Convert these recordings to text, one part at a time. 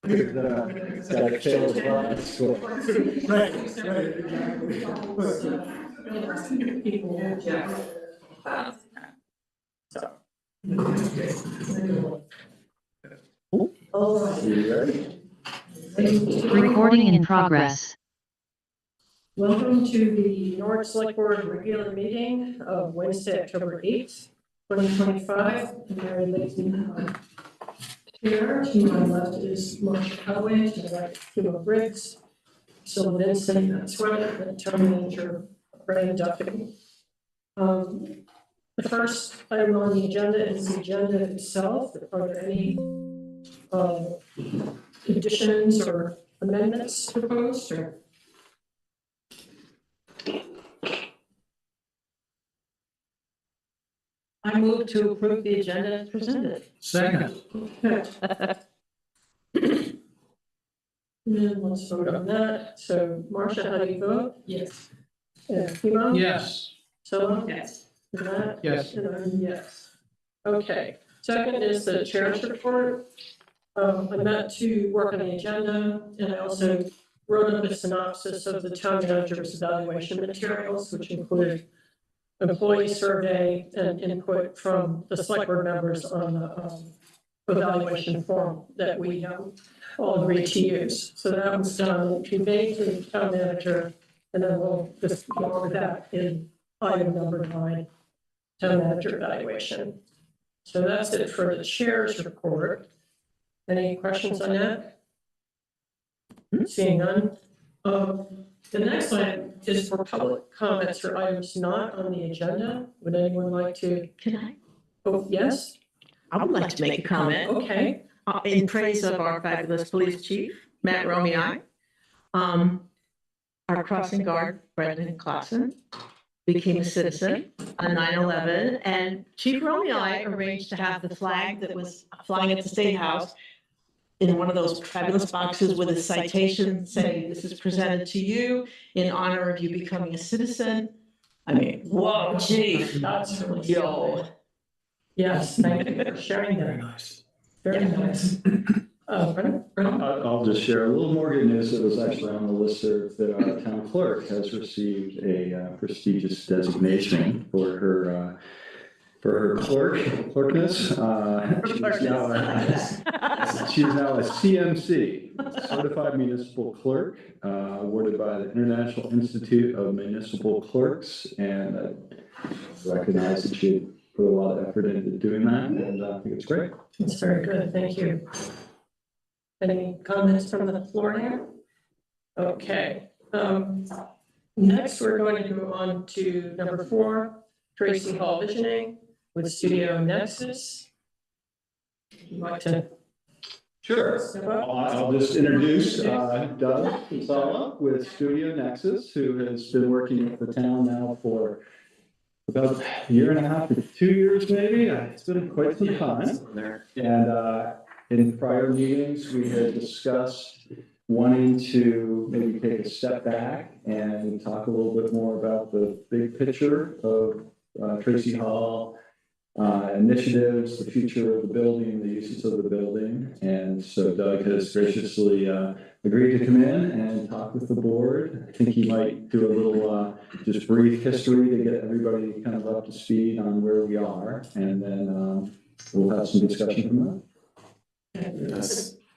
Recording in progress. Welcome to the Norwich Selectboard regular meeting of Wednesday, October 8th, 2025. I'm Mary Lacy. Here to my left is Marcia Conway, to my right, Kimo Briggs, Sylvan Vincent, that's right, and town manager Brian Duffy. The first item on the agenda is the agenda itself. Are there any additions or amendments proposed? Or? I move to approve the agenda as presented. Second. And let's vote on that. So, Marcia, how do you vote? Yes. And Kimo? Yes. So, Yes. Matt? Yes. And I'm yes. Okay. Second is the chair's report. I met to work on the agenda, and I also wrote up a synopsis of the town manager's evaluation materials, which included employee survey and input from the select board members on the evaluation form that we all agreed to use. So that was done, conveyed to the town manager, and then we'll just go over that in item number 9, town manager evaluation. So that's it for the chair's report. Any questions on that? Seeing none. The next item is for public comments for items not on the agenda. Would anyone like to? Can I? Oh, yes? I would like to make a comment. Okay. In praise of our fabulous police chief, Matt Romei. Our crossing guard, Brendan Clausen, became a citizen on 9/11, and Chief Romei arranged to have the flag that was flying at the State House in one of those fabulous boxes with a citation saying, "This is presented to you in honor of you becoming a citizen." I mean, whoa, chief. That's really Yo. Yes, thank you for sharing Very that. nice. Very nice. Brendan? I'll just share a little more good news that was actually on the listserv that our town clerk has received a prestigious designation for her clerkness. She's now a CMC, Certified Municipal Clerk, awarded by the International Institute of Municipal Clerks, and I recognize that she put a lot of effort into doing that, and I think it's great. It's very good, thank you. Any comments from the floor here? Okay. Next, we're going to go on to number 4, Tracy Hall Visioning with Studio Nexus. You'd like to? Sure. step up? I'll just introduce Doug Sala with Studio Nexus, who has been working with the town now for about a year and a half to 2 years, maybe. It's been quite some time. And in prior meetings, we had discussed wanting to maybe take a step back and talk a little bit more about the big picture of Tracy Hall, initiatives, the future of the building, the uses of the building. And so Doug has graciously agreed to come in and talk with the board. I think he might do a little just brief history to get everybody kind of up to speed on where we are. And then we'll have some discussion from that.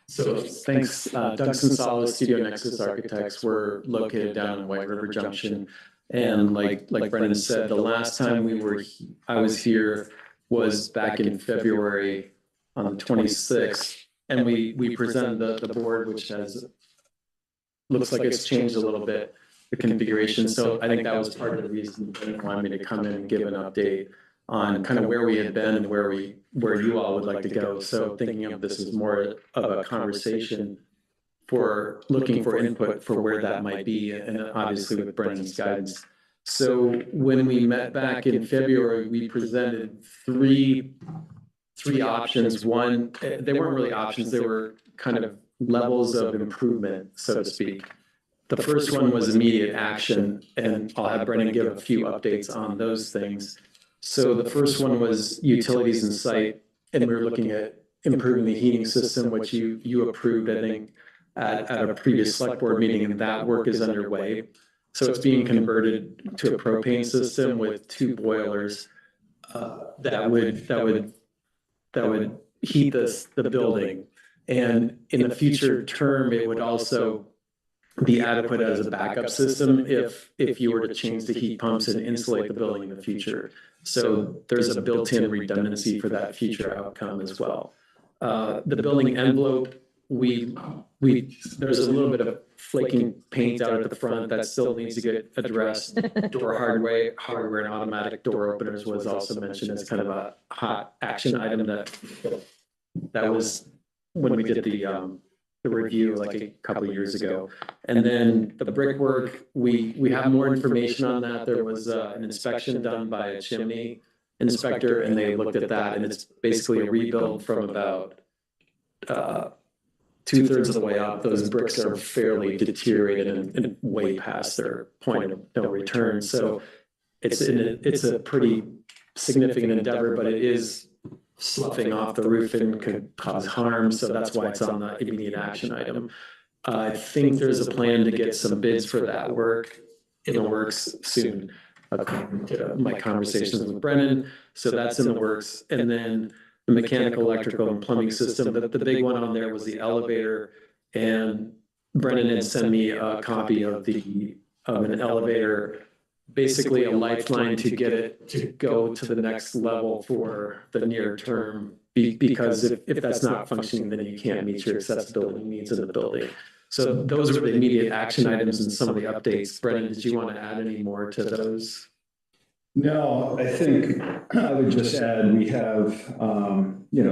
So thanks, Doug Sala, Studio Nexus Architects. We're located down in White River Junction. And like Brendan said, the last time I was here was back in February on the 26th. And we presented the board, which looks like it's changed a little bit, the configuration. So I think that was part of the reason Brendan wanted me to come in and give an update on kind of where we had been and where you all would like to go. So thinking of this as more of a conversation for looking for input for where that might be, and obviously with Brendan's guidance. So when we met back in February, we presented three options. One, they weren't really options, they were kind of levels of improvement, so to speak. The first one was immediate action, and I'll have Brendan give a few updates on those things. So the first one was utilities in site, and we were looking at improving the heating system, which you approved, I think, at a previous select board meeting, and that work is underway. So it's being converted to a propane system with 2 boilers that would heat the building. And in the future term, it would also be adequate as a backup system if you were to change the heat pumps and insulate the building in the future. So there's a built-in redundancy for that future outcome as well. The building envelope, there's a little bit of flaking paint out at the front that still needs to get addressed. Door hardware and automatic door openers was also mentioned as kind of a hot action item that was when we did the review like a couple of years ago. And then the brickwork, we have more information on that. There was an inspection done by a chimney inspector, and they looked at that, and it's basically a rebuild from about 2/3 of the way up. Those bricks are fairly deteriorated and way past their point of no return. So it's a pretty significant endeavor, but it is sloughing off the roof and could cause harm. So that's why it's on the immediate action item. I think there's a plan to get some bids for that work in the works soon, according to my conversations with Brennan. So that's in the works. And then the mechanical, electrical, and plumbing system. The big one on there was the elevator, and Brennan had sent me a copy of an elevator, basically a lifeline to get it to go to the next level for the near term, because if that's not functioning, then you can't meet your accessibility needs in the building. So those are the immediate action items and some of the updates. Brennan, did you want to add any more to those? No, I think I would just add, we have,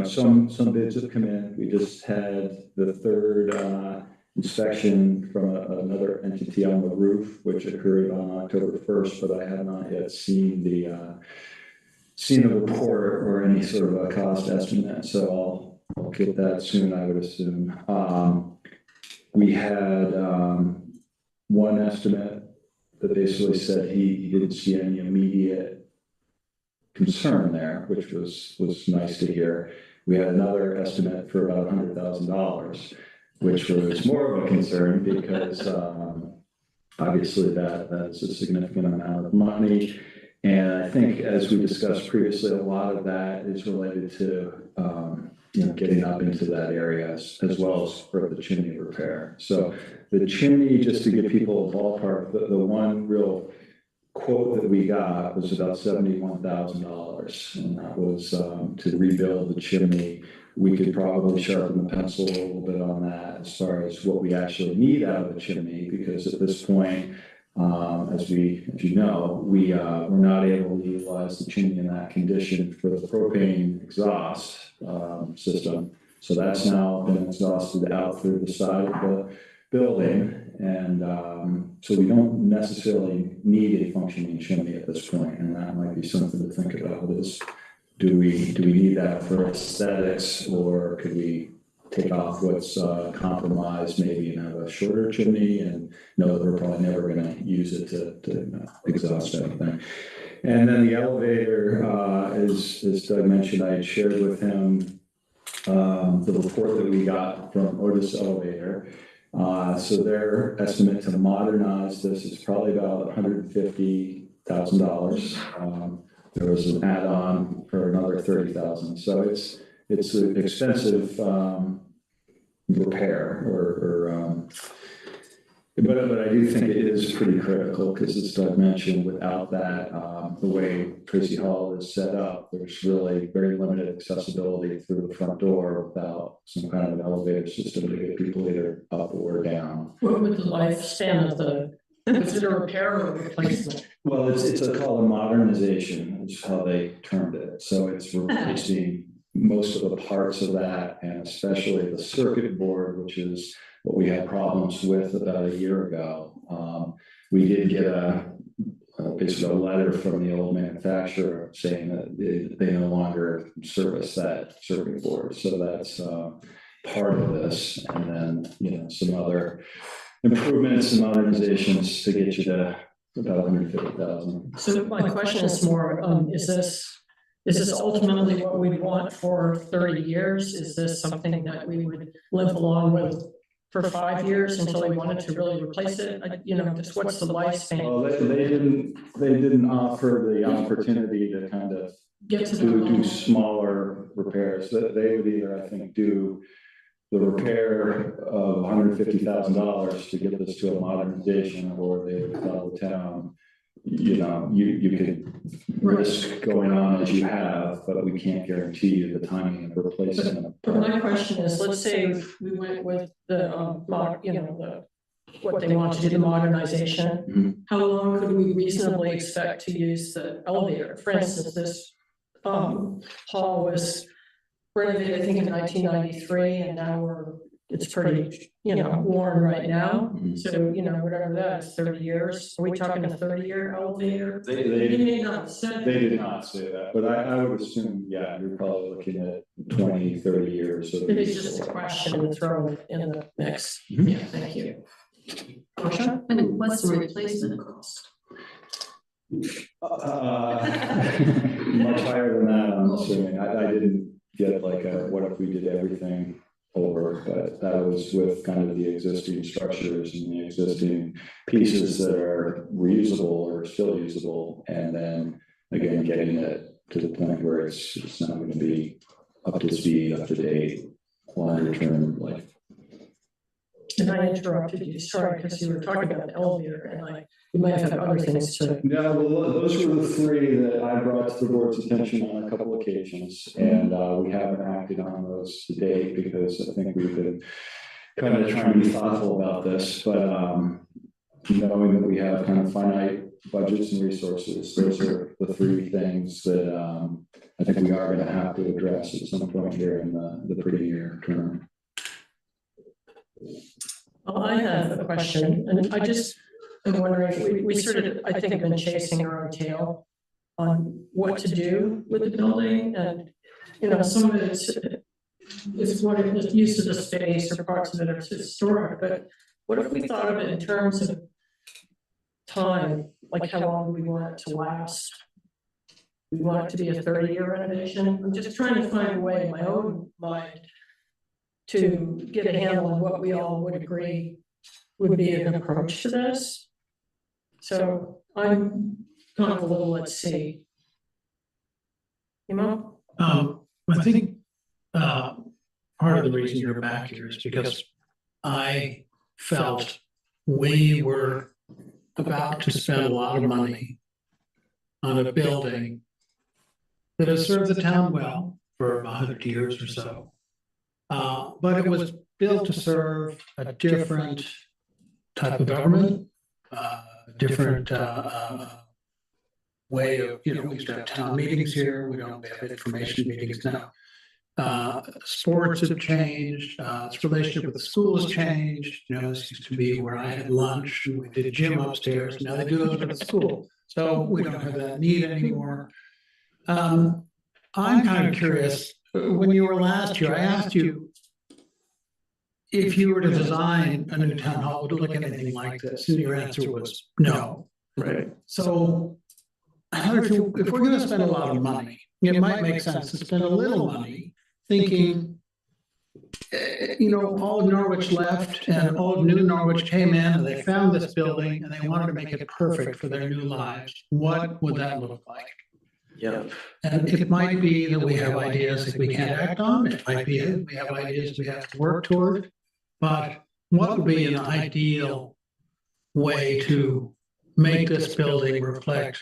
some bids have come in. We just had the 3rd inspection from another entity on the roof, which occurred on October 1st, but I have not yet seen the report or any sort of a cost estimate. So I'll get that soon, I would assume. We had one estimate that basically said he didn't see any immediate concern there, which was nice to hear. We had another estimate for about $100,000, which was more of a concern because obviously that is a significant amount of money. And I think, as we discussed previously, a lot of that is related to getting up into that area as well as for the chimney repair. So the chimney, just to give people a ballpark, the one real quote that we got was about $71,000, and that was to rebuild the chimney. We could probably sharpen the pencil a little bit on that as far as what we actually need out of the chimney, because at this point, as you know, we're not able to utilize the chimney in that condition for the propane exhaust system. So that's now been exhausted out through the side of the building. And so we don't necessarily need a functioning chimney at this point, and that might be something to think about is, do we need that for aesthetics, or could we take off what's compromised maybe and have a shorter chimney and know that we're probably never going to use it to exhaust anything. And then the elevator, as Doug mentioned, I had shared with him the report that we got from Otis Elevator. So their estimate to modernize this is probably about $150,000. There was an add-on for another $30,000. So it's an expensive repair, but I do think it is pretty critical, because as Doug mentioned, without that, the way Tracy Hall is set up, there's really very limited accessibility through the front door without some kind of elevator system to get people either up or down. What would the lifespan of is it a repair or replacement? Well, it's called a modernization, is how they termed it. So it's replacing most of the parts of that, and especially the circuit board, which is what we had problems with about a year ago. We did get basically a letter from the old manufacturer saying that they no longer service that circuit board. So that's part of this. And then, some other improvements and modernizations to get you to about $150,000. So my question is more, is this is this ultimately what we want for 30 years? Is this something that we would limp along with for 5 years until we wanted to really replace it? You know, just what's the lifespan? Well, they didn't offer the opportunity to kind of Get to do smaller repairs. That they would either, I think, do the repair of $150,000 to get this to a modernization, or they would tell the town, you know, you could risk going on as you have, but we can't guarantee you the timing of replacement. But my question is, let's say we went with the, what they want to do, the modernization. Mm-hmm. How long could we reasonably expect to use the elevator? For instance, this hall was renovated, I think, in 1993, and now it's pretty, worn right now. Mm-hmm. So, whatever that is, 30 years. Are we talking a 30-year elevator? They may not have said They did not say that, but I would assume, yeah, you're probably looking at 20, 30 years. It is just a question to throw it in the mix. Mhm. Yeah, thank you. Marsha? And what's the replacement cost? Much higher than that, I'm assuming. I didn't get like what if we did everything over, but that was with kind of the existing structures and the existing pieces that are reusable or still usable. And then again, getting it to the point where it's not going to be up to speed, up to date, longer term, like. And I interrupted you, sorry, because you were talking about the elevator, and you might have other things to. Yeah, well, those were the three that I brought to the board's attention on a couple occasions, and we haven't acted on those to date because I think we've been kind of trying to be thoughtful about this, but knowing that we have kind of finite budgets and resources, those are the three things that I think we are going to have to address at some point here in the pretty near term. Well, I have a question, and I just am wondering, we sort of, I think, have been chasing our own tail on what to do with the building, and, some of it is what it is, use of the space, or parts of it are historic, but what if we thought of it in terms of time, like how long we want it to last? We want it to be a 30-year renovation. I'm just trying to find a way in my own mind to get a handle on what we all would agree would be an approach to this. So I'm kind of a little, let's see. Memo? I think part of the reason you're back here is because I felt we were about to spend a lot of money on a building that has served the town well for 100 years or so. But it was built to serve a different type of government, different way of, we used to have town meetings here. We don't have information meetings now. Sports have changed. Its relationship with the school has changed. This used to be where I had lunch. We did a gym upstairs. Now they do those at the school. So we don't have that need anymore. I'm kind of curious. When you were last here, I asked you if you were to design a new town hall, would it look anything like this? And your answer was no. Right. So if we're going to spend a lot of money, it might make sense to spend a little money thinking, old Norwich left and old new Norwich came in and they found this building and they wanted to make it perfect for their new lives. What would that look like? Yeah. And it might be that we have ideas that we can't act on. It might be that we have ideas we have to work toward. But what would be an ideal way to make this building reflect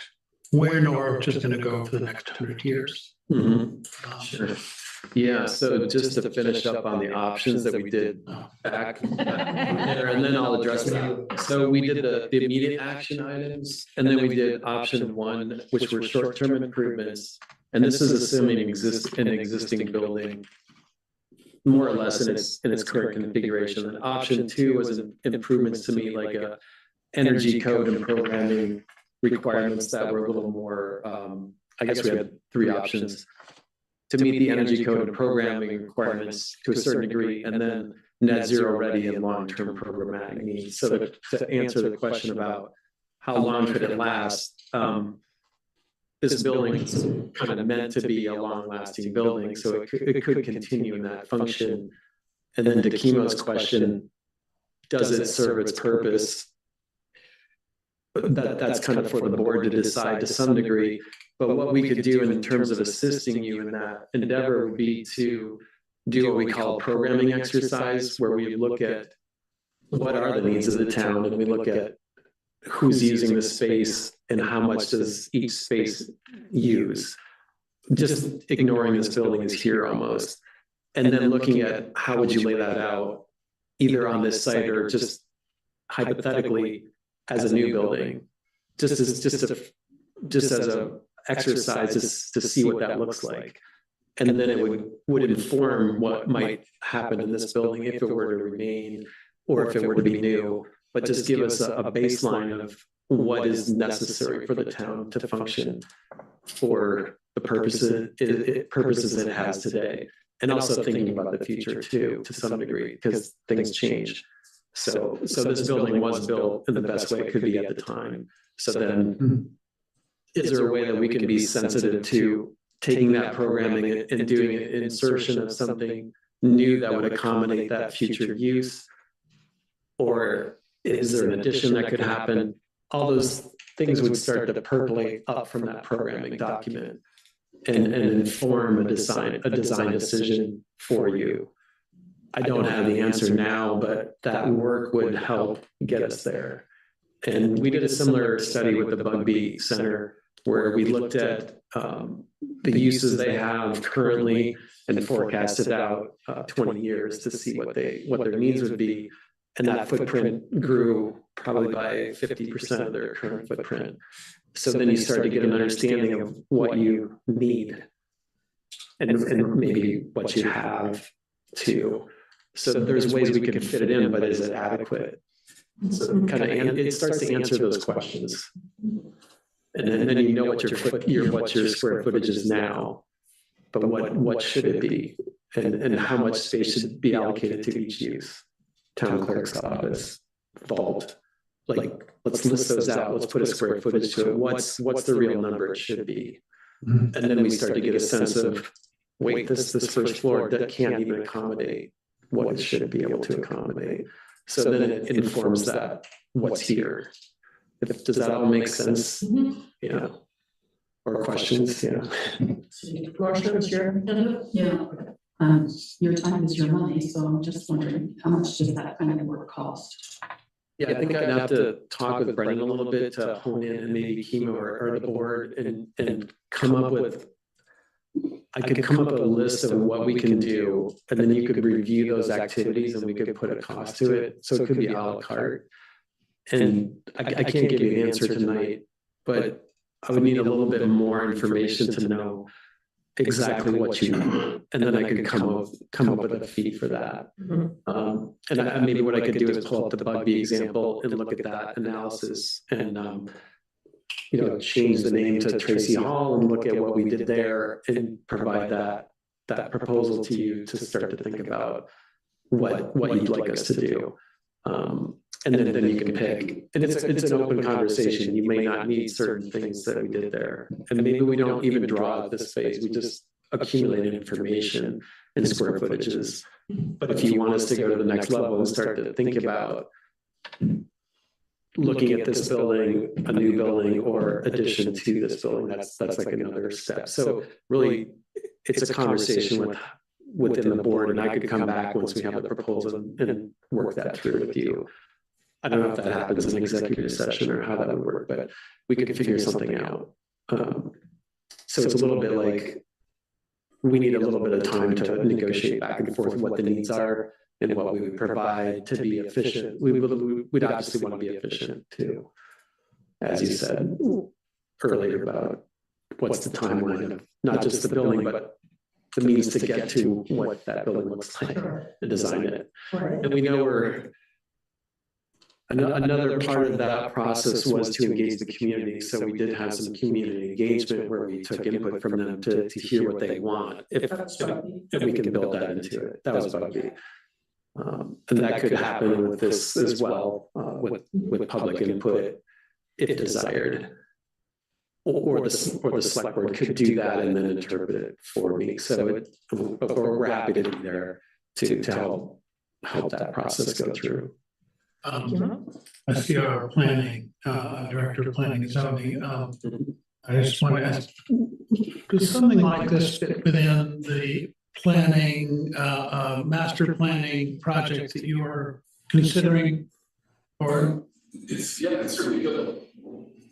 where Norwich is going to go for the next 100 years? Mm-hmm. Sure. Yeah, so just to finish up on the options that we did back there, and then I'll address that. So we did the immediate action items, and then we did option one, which were short-term improvements. And this is assuming an existing building, more or less in its current configuration. And option two was improvements to meet like a energy code and programming requirements that were a little more, I guess we had three options: to meet the energy code and programming requirements to a certain degree, and then net zero ready and long-term programmatic needs. So to answer the question about how long could it last, this building is kind of meant to be a long-lasting building, so it could continue in that function. And then to Chemo's question, does it serve its purpose? That's kind of for the board to decide to some degree. But what we could do in terms of assisting you in that endeavor would be to do what we call a programming exercise, where we look at what are the needs of the town, and we look at who's using the space and how much does each space use. Just ignoring this building is here almost. And then looking at how would you lay that out, either on this site or just hypothetically as a new building, just as a exercise to see what that looks like. And then it would inform what might happen in this building if it were to remain or if it were to be new, but just give us a baseline of what is necessary for the town to function for the purposes it has today. And also thinking about the future too, to some degree, because things change. So this building was built in the best way it could be at the time. So then, is there a way that we can be sensitive to taking that programming and doing an insertion of something new that would accommodate that future use? Or is there an addition that could happen? All those things would start to percolate up from that programming document and inform a design decision for you. I don't have the answer now, but that work would help get us there. And we did a similar study with the Bugby Center, where we looked at the uses they have currently and forecasted out 20 years to see what their needs would be. And that footprint grew probably by 50% of their current footprint. So then you start to get an understanding of what you need and maybe what you have too. So there's ways we can fit it in, but is it adequate? So kind of, it starts to answer those questions. And then you know what your square footage is now, but what should it be? And how much space should be allocated to each use? Town clerk's office, vault, like let's list those out. Let's put a square footage to it. What's the real number it should be? And then we start to get a sense of, wait, this first floor that can't even accommodate what it should be able to accommodate. So then it informs that what's here. Does that all make sense? Yeah. Or questions? Yeah. Questions here? Yeah. Your time is your money, so I'm just wondering, how much does that kind of work cost? Yeah, I think I'd have to talk with Brendan a little bit to hone in, and maybe Chemo or the board and come up with, I could come up with a list of what we can do, and then you could review those activities and we could put a cost to it. So it could be a la carte. And I can't give you an answer tonight, but I would need a little bit more information to know exactly what you need, and then I could come up with a fee for that. And maybe what I could do is pull up the Bugby example and look at that analysis and change the name to Tracy Hall and look at what we did there and provide that proposal to you to start to think about what you'd like us to do. And then you can pick, and it's an open conversation. You may not need certain things that we did there, and maybe we don't even draw at this phase. We just accumulate information and square footages. But if you want us to go to the next level and start to think about looking at this building, a new building, or addition to this building, that's like another step. So really, it's a conversation within the board, and I could come back once we have the proposal and work that through with you. I don't know if that happens in executive session or how that would work, but we could figure something out. So it's a little bit like we need a little bit of time to negotiate back and forth what the needs are and what we would provide to be efficient. We'd obviously want to be efficient too, as you said earlier about what's the timeline of not just the building, but the means to get to what that building looks like and design it. And we know another part of that process was to engage the community. So we did have some community engagement where we took input from them to hear what they want. If we can build that into it, that was Bugby. And that could happen with this as well, with public input if desired. or the select board could do that and then interpret it for me. So we're happy to be there to help that process go through. I see our planning, director of planning and zoning. I just want to ask, does something like this fit within the planning, master planning project that you are considering? Or it's certainly good.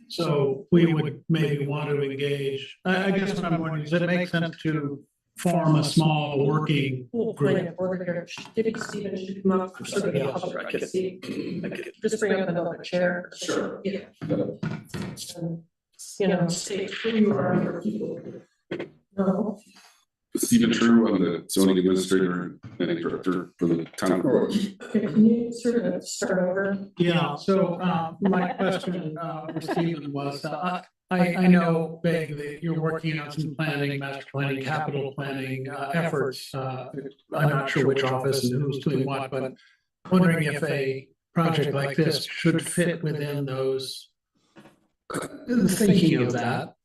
So we would maybe want to engage. I guess what I'm wondering, does it make sense to form a small working We'll group? plan it for here. Maybe Stephen should come up for sort of a public advocacy. Just bring up another chair. Sure. Yeah. And, state who you are for people. No. Stephen True, I'm the zoning administrator and director for the town of Norwich. Okay, can you sort of start over? Yeah, so my question for Stephen was, I know, Beg, that you're working on some planning, master planning, capital planning efforts. I'm not sure which office and who's doing what, but wondering if a project like this should fit within those, thinking of that.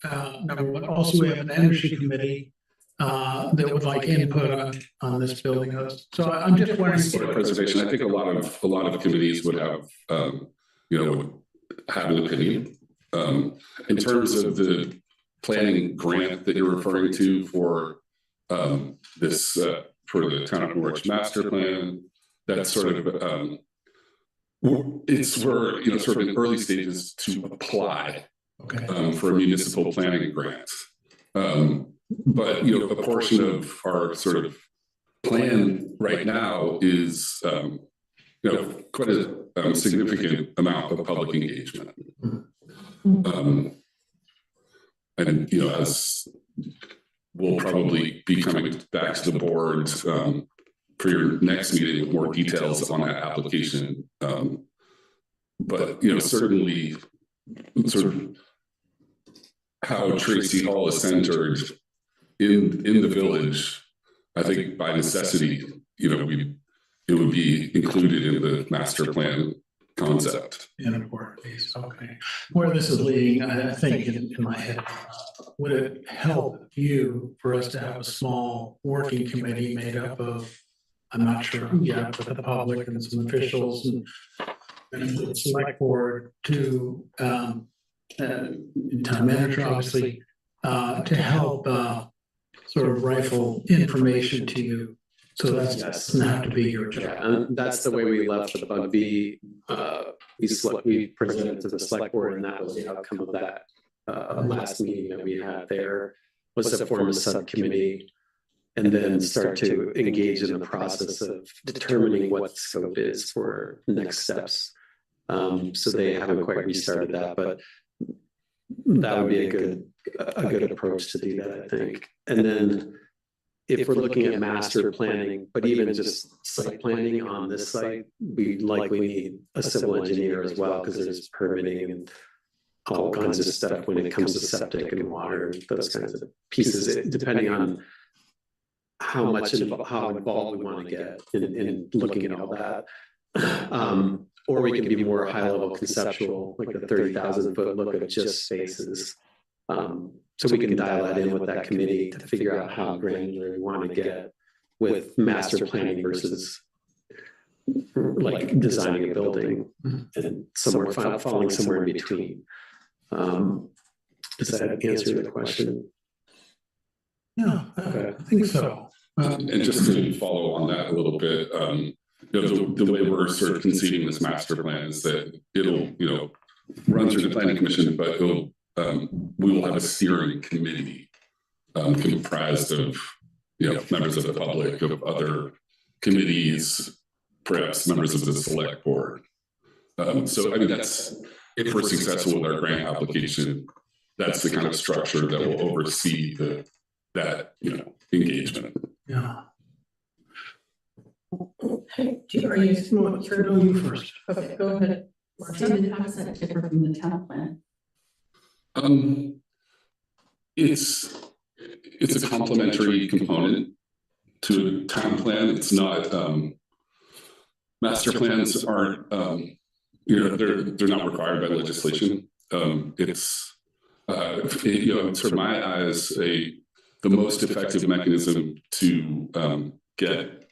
Number one, also we have an energy committee that would like input on this building host. So I'm just wondering. Sort of preservation. I think a lot of committees would have, have an opinion. In terms of the planning grant that you're referring to for this for the town of Norwich master plan, that's sort of it's we're sort of in early stages to apply for a municipal planning grant. But a portion of our sort of plan right now is quite a significant amount of public engagement. And as we'll probably be coming back to the board for your next meeting with more details on that application. But certainly sort of how Tracy Hall is centered in the village, I think by necessity, it would be included in the master plan concept. In a important piece. Okay. Where this is leading, I think in my head, would it help you for us to have a small working committee made up of, I'm not sure who yet, but the public and some officials and the select board to town manager, obviously, to help sort of rifle information to you. So that doesn't have to be your job. Yeah, and that's the way we left the bug B. We presented to the select board, and that was the outcome of that last meeting that we had there, was to form a subcommittee and then start to engage in the process of determining what the scope is for next steps. So they haven't quite restarted that, but that would be a good approach to do that, I think. And then if we're looking at master planning, but even just site planning on this site, we likely need a civil engineer as well, because there's permitting and all kinds of stuff when it comes to septic and water, those kinds of pieces, depending on how involved we want to get in looking at all that. Or we can be more high level conceptual, like the 30,000-foot look at just spaces. So we can dial that in with that committee to figure out how granular we want to get with master planning versus like designing a building and somewhere falling somewhere in between. Does that answer the question? Yeah, I think so. And just to follow on that a little bit, the way we're sort of conceiving this master plan is that it'll run through the planning commission, but we will have a steering committee comprised of members of the public, of other committees, perhaps members of the select board. So I mean, that's, if we're successful with our grant application, that's the kind of structure that will oversee that engagement. Yeah. Hey, are you You first. Okay, go ahead. Stephen, how does that differ from the town plan? It's a complementary component to a town plan. It's not, master plans aren't, they're not required by legislation. It's sort of my eyes, the most effective mechanism to get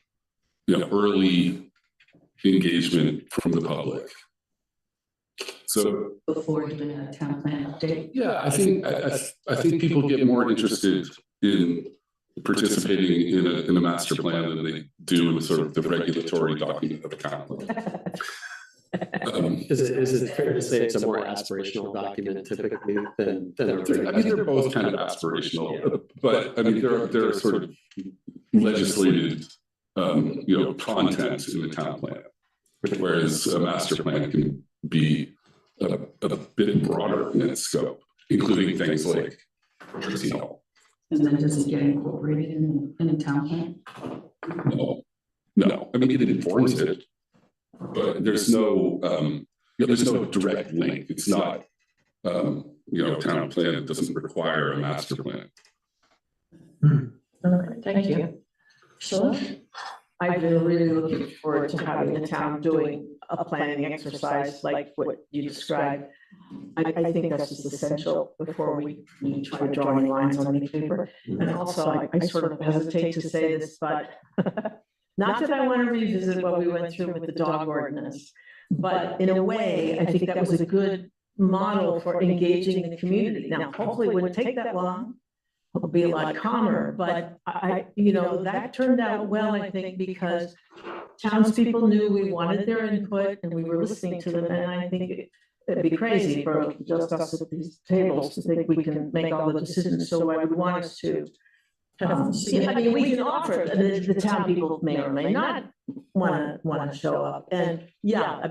early engagement from the public. So Before doing a town plan update. yeah, I think people get more interested in participating in a master plan than they do in sort of the regulatory document of a town plan. Is it fair to say it's a more aspirational document typically than a I mean, they're both kind of aspirational, but I mean, there are sort of legislated, content in the town plan, whereas a master plan can be a bit broader in its scope, including things like, And then does it get incorporated in a town plan? No, I mean, it informs it, but there's no direct link. It's not, town plan that doesn't require a master plan. Okay, thank you. So, I've been really looking forward to having the town doing a planning exercise like what you described. I think that's just essential before we try drawing lines on any paper. And also, I sort of hesitate to say this, but not that I want to revisit what we went through with the dog ordinance, but in a way, I think that was a good model for engaging the community. Now, hopefully it wouldn't take that long. It'll be a lot calmer, but that turned out well, I think, because townspeople knew we wanted their input and we were listening to them. And I think it'd be crazy for just us at these tables to think we can make all the decisions. So I would want us to, we can offer, the town people may or may not want to show up. And I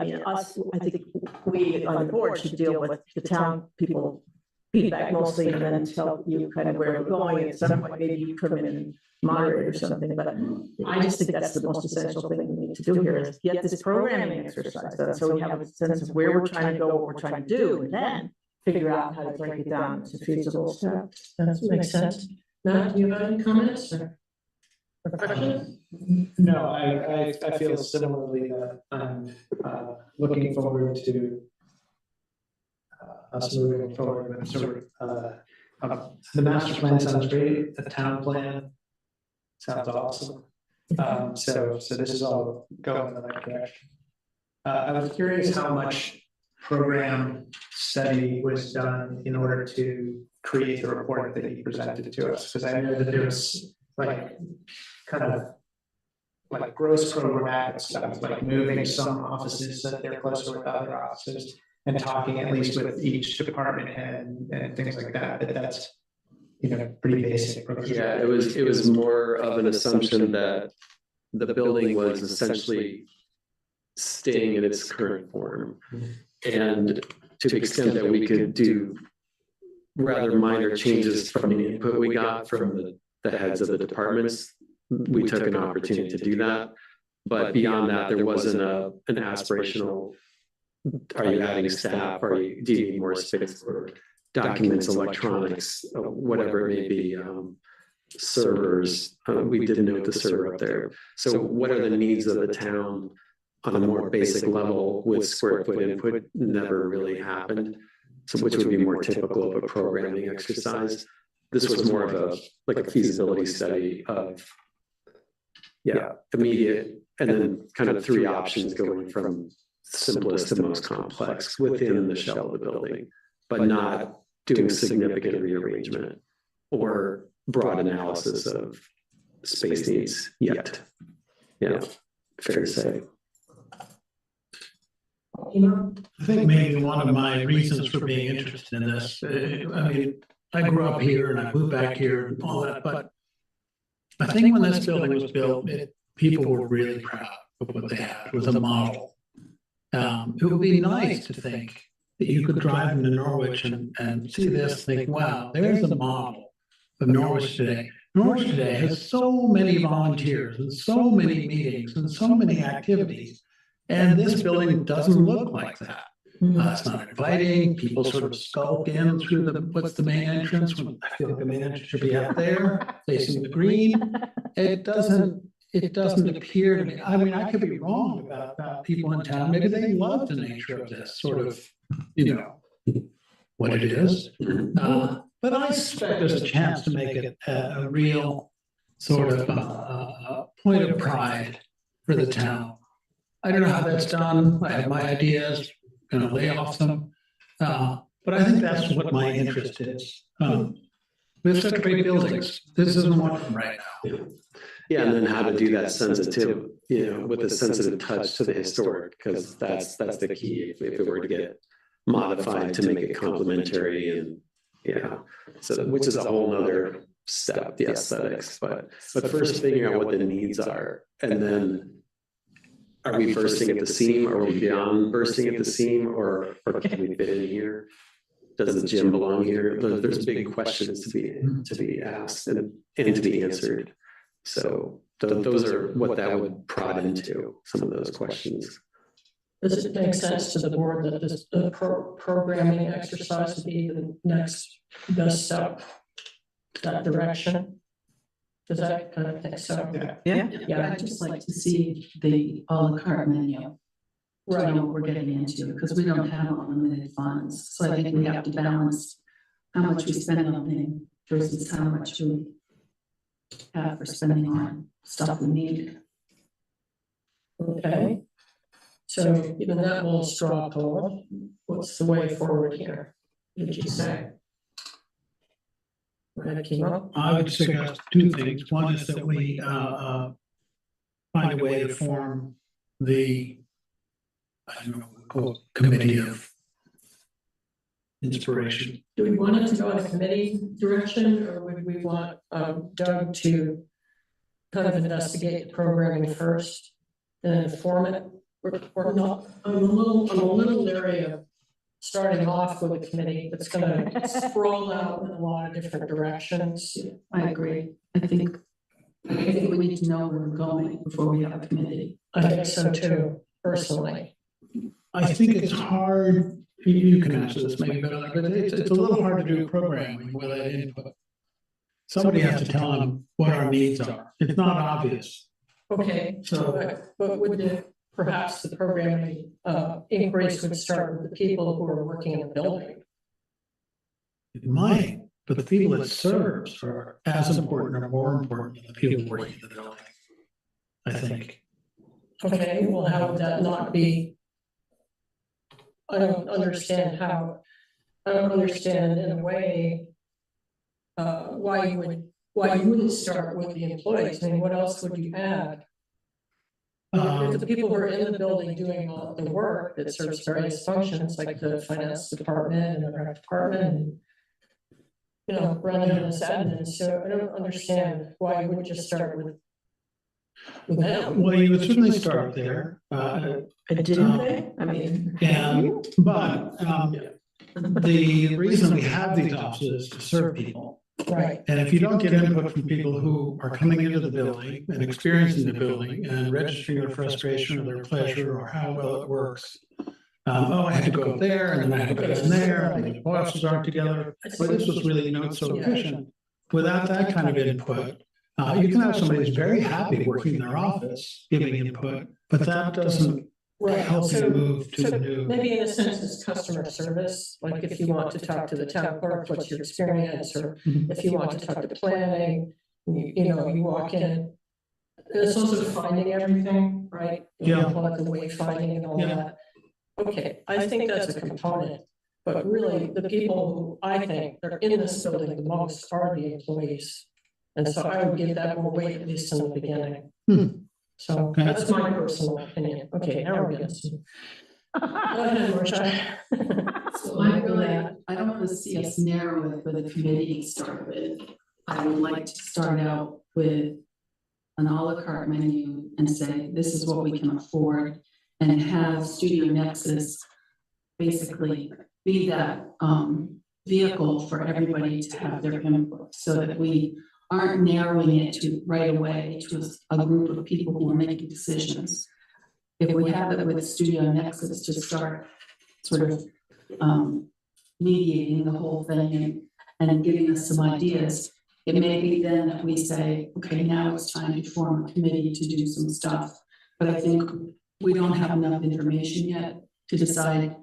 think we on the board should deal with the town people feedback mostly, and then tell you kind of where we're going. At some point, maybe you come in and moderate or something. But I just think that's the most essential thing we need to do here is get this programming exercise done, so we have a sense of where we're trying to go, what we're trying to do, and then figure out how to break it down into feasible steps. that makes sense. Matt, do you have any comments or questions? No, I feel similarly that I'm looking forward to us moving forward with sort of the master plan sounds great, the town plan sounds awesome. So this is all going in the right direction. I was curious how much program study was done in order to create the report that you presented to us, because I know that there was like kind of like gross programmatic stuff, like moving some offices so that they're closer with other offices, and talking at least with each department head and things like that. But that's pretty basic. Yeah, it was more of an assumption that the building was essentially staying in its current form, and to the extent that we could do rather minor changes from the input we got from the heads of the departments, we took an opportunity to do that. But beyond that, there wasn't an aspirational, are you adding staff? Do you need more space for documents, electronics, whatever it may be, servers? We didn't note the server up there. So what are the needs of the town on a more basic level with square foot input never really happened. So which would be more typical of a programming exercise. This was more of a feasibility study of immediate, and then kind of three options going from simplest to most complex within the shell of the building, but not doing significant rearrangement or broad analysis of space needs yet. Yeah, fair to say. I think maybe one of my reasons for being interested in this, I grew up here and I moved back here and all that, but I think when this building was built, people were really proud of what they had. It was a model. It would be nice to think that you could drive into Norwich and see this, think, wow, there's a model of Norwich today. Norwich today has so many volunteers and so many meetings and so many activities. And this building doesn't look like that. It's not inviting. People sort of skulk in through what's the main entrance? I feel like the main entrance should be out there, facing the green. It doesn't appear to me. I mean, I could be wrong about people in town. Maybe they love the nature of this sort of, what it is. But I suspect there's a chance to make it a real sort of point of pride for the town. I don't know how that's done. I have my ideas, going to lay off some. But I think that's what my interest is. We have such great buildings. This isn't one of them right now. Yeah, and then how to do that sensitive, with a sensitive touch to the historic, because that's the key. If it were to get modified to make it complementary and so which is a whole nother step, the aesthetics. But first figuring out what the needs are, and then are we bursting at the seam? Are we beyond bursting at the seam, or can we fit in here? Does the gym belong here? There's big questions to be asked and to be answered. So those are what that would prod into, some of those questions. Does it make sense to the board that this programming exercise would be the next best step, that direction? Does that kind of think so? Yeah, I'd just like to see the a la carte menu. To know what we're getting into, because we don't have unlimited funds. So I think we have to balance how much we spend on things versus how much we have for spending on stuff we need. Okay. So given that little straw poll, what's the way forward here? Did you say? I would suggest two things. One is that we find a way to form the committee of inspiration. Do we want it to go in a committee direction, or would we want Doug to kind of investigate the programming first and inform it? Or not? I'm a little leery of starting off with a committee that's going to sprawl out in a lot of different directions. I agree. I think we need to know where we're going before we have a committee. I think so too, personally. I think it's hard, you can answer this maybe better, but it's a little hard to do programming without input. Somebody has to tell them what our needs are. It's not obvious. Okay, but would perhaps the programming inquiries would start with the people who are working in the building? It might, but the people it serves are as important or more important than the people working in the building, I think. Okay, well, how would that not be? I don't understand in a way why you wouldn't start with the employees. I mean, what else would you add? If the people who are in the building doing all the work that serves various functions, like the finance department and the rec department, and running this admin. So I don't understand why you wouldn't just start with them. Well, you would certainly start there. Didn't they? I mean, but the reason we have these offices is to serve people. Right. And if you don't get input from people who are coming into the building and experiencing the building and registering their frustration or their pleasure or how well it works. I had to go up there and then I had to go down there and the bosses aren't together. But this was really not so efficient. Without that kind of input, you can have somebody who's very happy working in their office, giving input, but that doesn't help you move to the new. Maybe in a sense it's customer service, like if you want to talk to the town clerk, what's your experience, or if you want to talk to planning, you walk in. It's also finding everything, right? Like the way finding and all that. Okay, I think that's a component, but really the people who I think are in this building the most are the employees. And so I would give that more weight, at least in the beginning. So that's my personal opinion. Okay, now we're getting some. Go ahead, Marcia. So I don't want to see us narrow it with a committee to start with. I would like to start out with an a la carte menu and say, this is what we can afford, and have Studio Nexus basically be that vehicle for everybody to have their input, so that we aren't narrowing it to right away to a group of people who are making decisions. If we have it with Studio Nexus to start sort of mediating the whole thing and giving us some ideas, it may be then that we say, okay, now it's time to form a committee to do some stuff. But I think we don't have enough information yet to decide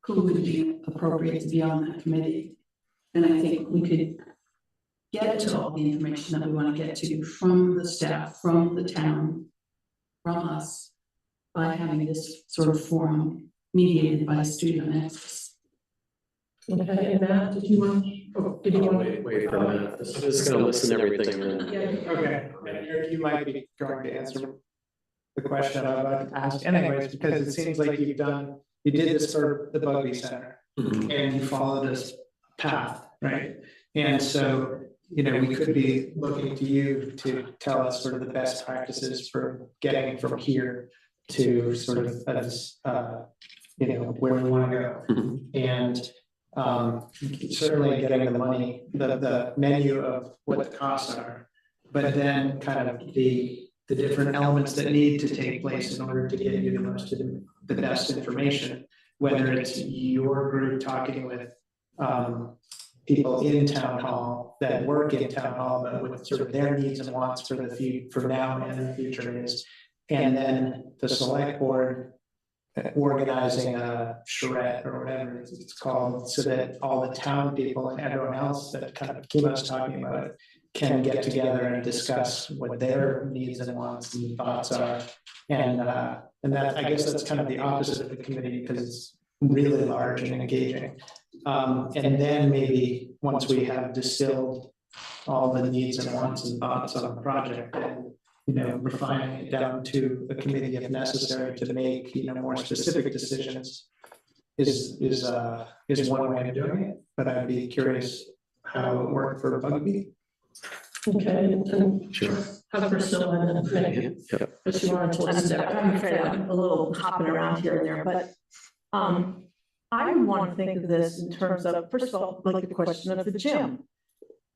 who would be appropriate to be on that committee. And I think we could get to all the information that we want to get to from the staff, from the town, from us, by having this sort of forum mediated by Studio Nexus. Okay, and Matt, did you want? Wait for a minute. I'm just gonna listen to everything and then. Yeah. Okay, Eric, you might be going to answer the question I'm about to ask anyways, because it seems like you did this for the Bugby Center and you followed this path, right? And so, you know, we could be looking to you to tell us sort of the best practices for getting from here to sort of as, you know, where we want to go. And certainly getting the money, the menu of what the costs are, but then kind of the different elements that need to take place in order to get you the best information, whether it's your group talking with people in town hall that work in town hall, but with sort of their needs and wants for now and in the future is, and then the select board organizing a charrette or whatever it's called, so that all the town people and everyone else that kind of Kimo's talking about can get together and discuss what their needs and wants and thoughts are. And that, I guess that's kind of the opposite of the committee because it's really large and engaging. And then maybe once we have distilled all the needs and wants and thoughts on the project, and you know, refining it down to a committee if necessary to make, you know, more specific decisions is one way of doing it. But I'd be curious how it worked for Bugby. Okay, and Sure. have Priscilla and then if you want to listen to I'm afraid I'm a little hopping around here and there, but I would want to think of this in terms of, first of all, like the question of the gym.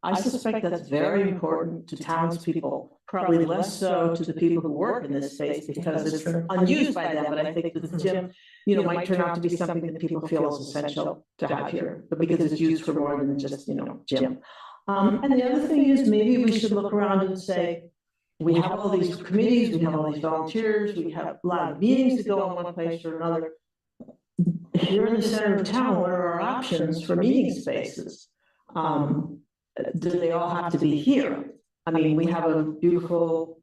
I suspect that's very important to townspeople, probably less so to the people who work in this space because it's unused by them, but I think that the gym, you know, might turn out to be something that people feel is essential to have here, but because it's used for more than just, you know, gym. And the other thing is maybe we should look around and say, we have all these committees, we have all these volunteers, we have a lot of meetings to go in one place or another. Here in the center of town, what are our options for meeting spaces? Do they all have to be here? I mean, we have a beautiful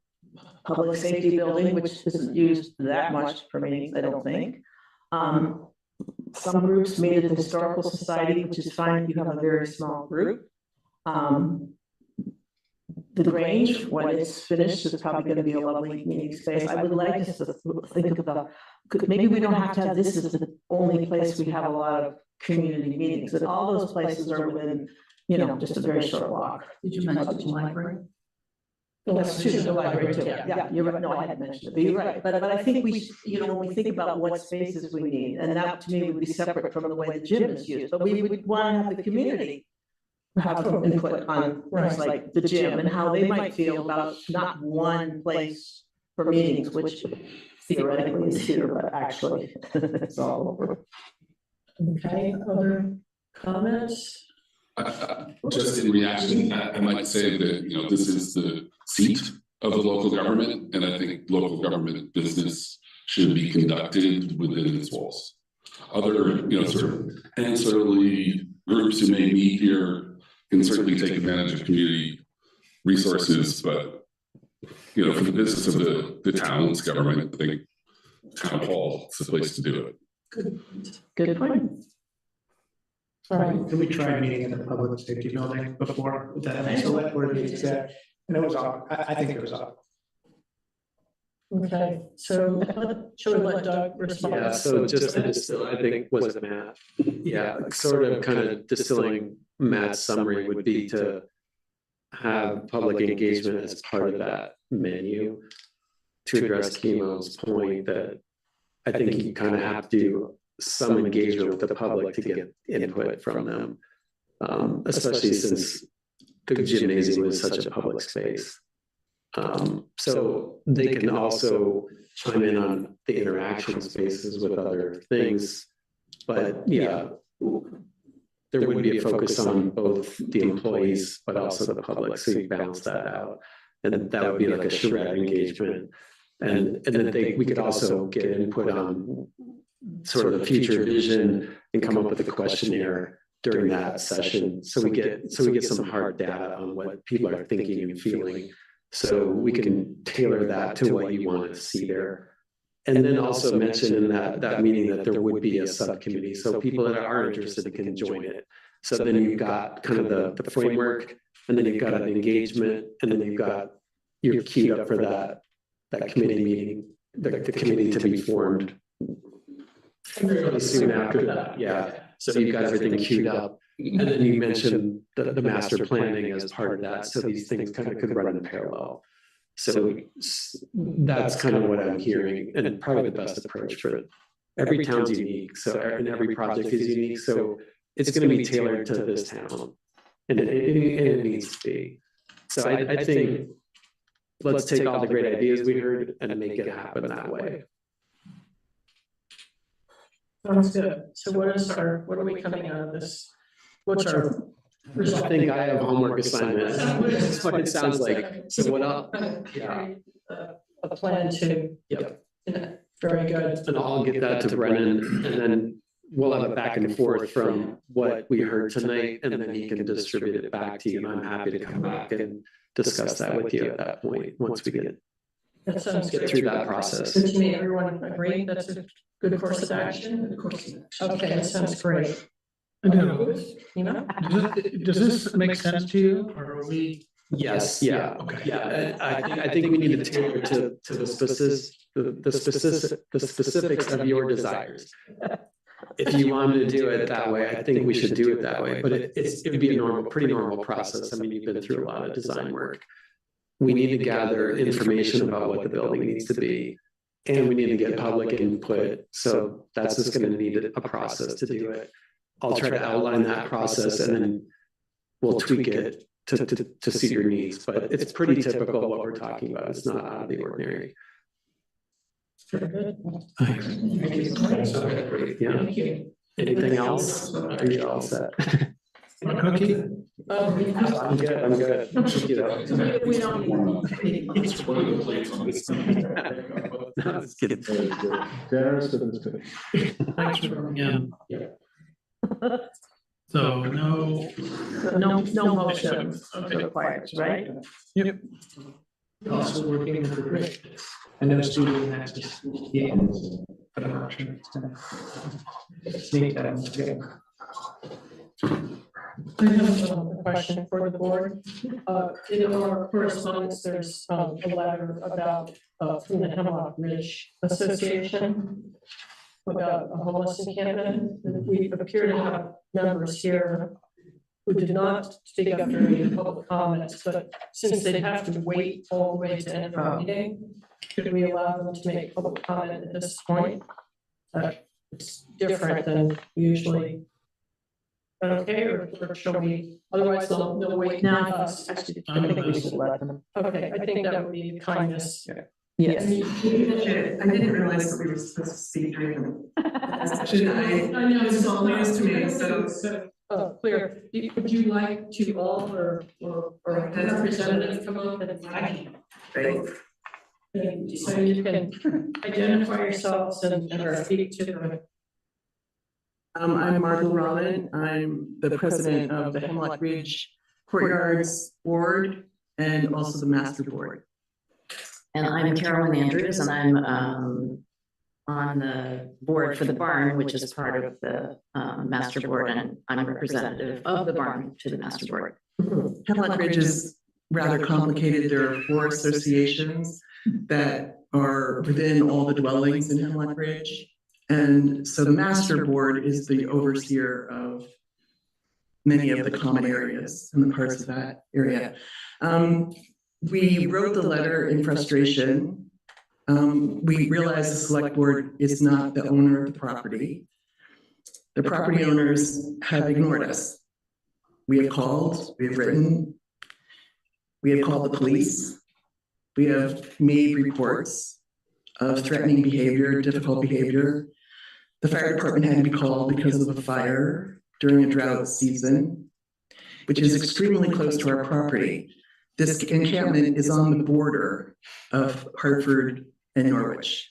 public safety building, which isn't used that much for meetings, I don't think. Some groups meet at the Historical Society, which is fine, you have a very small group. The Grange, when it's finished, is probably going to be a lovely meeting space. I would like us to think about, maybe we don't have to have this as the only place we have a lot of community meetings, but all those places are within, you know, just a very short walk. Did you mention the library? Well, that's true, the library too. Yeah, you're right. No, I hadn't mentioned it, but you're right. But I think we, you know, when we think about what spaces we need, and that to me would be separate from the way the gym is used, but we would want to have the community have input on things like the gym and how they might feel about not one place for meetings, which theoretically is here, but actually it's all over. Okay, other comments? Just in reaction, I might say that, you know, this is the seat of the local government, and I think local government business should be conducted within its walls. Other, you know, sort of ancillary groups who may meet here can certainly take advantage of community resources, but, you know, for the business of the town's government, I think town hall is the place to do it. Good point. All right. Can we try meeting in the public safety building before the select board meetings there? And it was off. I think it was off. Okay, so should we let Doug respond? Yeah, so just to distill, I think was it Matt? Yeah, sort of kind of distilling Matt's summary would be to have public engagement as part of that menu to address Kimo's point that I think you kind of have to do some engagement with the public to get input from them, especially since the gymnasium is such a public space. So they can also chime in on the interaction spaces with other things, but yeah, there would be a focus on both the employees, but also the public, so you balance that out. And that would be like a charrette engagement. And then we could also get input on sort of the future vision and come up with a questionnaire during that session. So we get some hard data on what people are thinking and feeling. So we can tailor that to what you want to see there. And then also mention in that meeting that there would be a subcommittee. So people that are interested can join it. So then you've got kind of the framework, and then you've got an engagement, and then you're queued up for that committee meeting, the committee to be formed fairly soon after that. Yeah. So you've got everything queued up. And then you mentioned the master planning as part of that. So these things kind of could run in parallel. So that's kind of what I'm hearing, and probably the best approach for it. Every town's unique, and every project is unique. So it's going to be tailored to this town, and it needs to be. So I think let's take all the great ideas we heard and make it happen that way. Sounds good. So what are we coming out of this? What's our result? I think I have homework assignments. That's what it sounds like. So what else? Yeah. A plan to. Yep. Very good. And I'll get that to Brennan, and then we'll have a back and forth from what we heard tonight, and then he can distribute it back to you. And I'm happy to come back and discuss that with you at that point, once we get through that process. Good to meet everyone. Agree that's a good course of action. Okay, that sounds great. You know? Does this make sense to you, or are we? Yes, yeah, okay, yeah. I think we need to tailor to the specifics of your desires. If you wanted to do it that way, I think we should do it that way. But it would be a pretty normal process. I mean, you've been through a lot of design work. We need to gather information about what the building needs to be, and we need to get public input. So that's just going to need a process to do it. I'll try to outline that process, and then we'll tweak it to suit your needs. But it's pretty typical what we're talking about. It's not out of the ordinary. Very good. Yeah. Thank you. Anything else? Are you all set? A cookie? I'm good. We don't. No, just kidding. Generous, but it's good. Thanks for coming in. So No motion required, right? Yep. Also working with the grid. I know student access. Yeah. But I'm not sure it's gonna. Sneak that in together. I have a question for the board. In our correspondence, there's a letter about from the Hemlock Ridge Association about a homeless encampment. We appear to have members here who did not speak up during the public comments, but since they'd have to wait all the way to end our meeting, could we allow them to make public comment at this point? It's different than usually. Okay, or shall we, otherwise they'll wait. No, us. I think we should let them. Okay, I think that would be kindness. Yes. I didn't realize that we were supposed to speak during the session. I know it's all news to me, so. Clear. Would you like to all or a representative come up and Right. so you can identify yourselves and speak to them. I'm Margot Robin. I'm the president of the Hemlock Ridge Courtyards Board and also the Master Board. And I'm Carolyn Andrews, and I'm on the board for the barn, which is part of the master board, and I'm a representative of the barn to the master board. Hemlock Ridge is rather complicated. There are 4 associations that are within all the dwellings in Hemlock Ridge. And so the master board is the overseer of many of the common areas and the parts of that area. We wrote the letter in frustration. We realized the select board is not the owner of the property. The property owners have ignored us. We have called, we have written, we have called the police. We have made reports of threatening behavior, difficult behavior. The fire department had to be called because of a fire during a drought season, which is extremely close to our property. This encampment is on the border of Hartford and Norwich.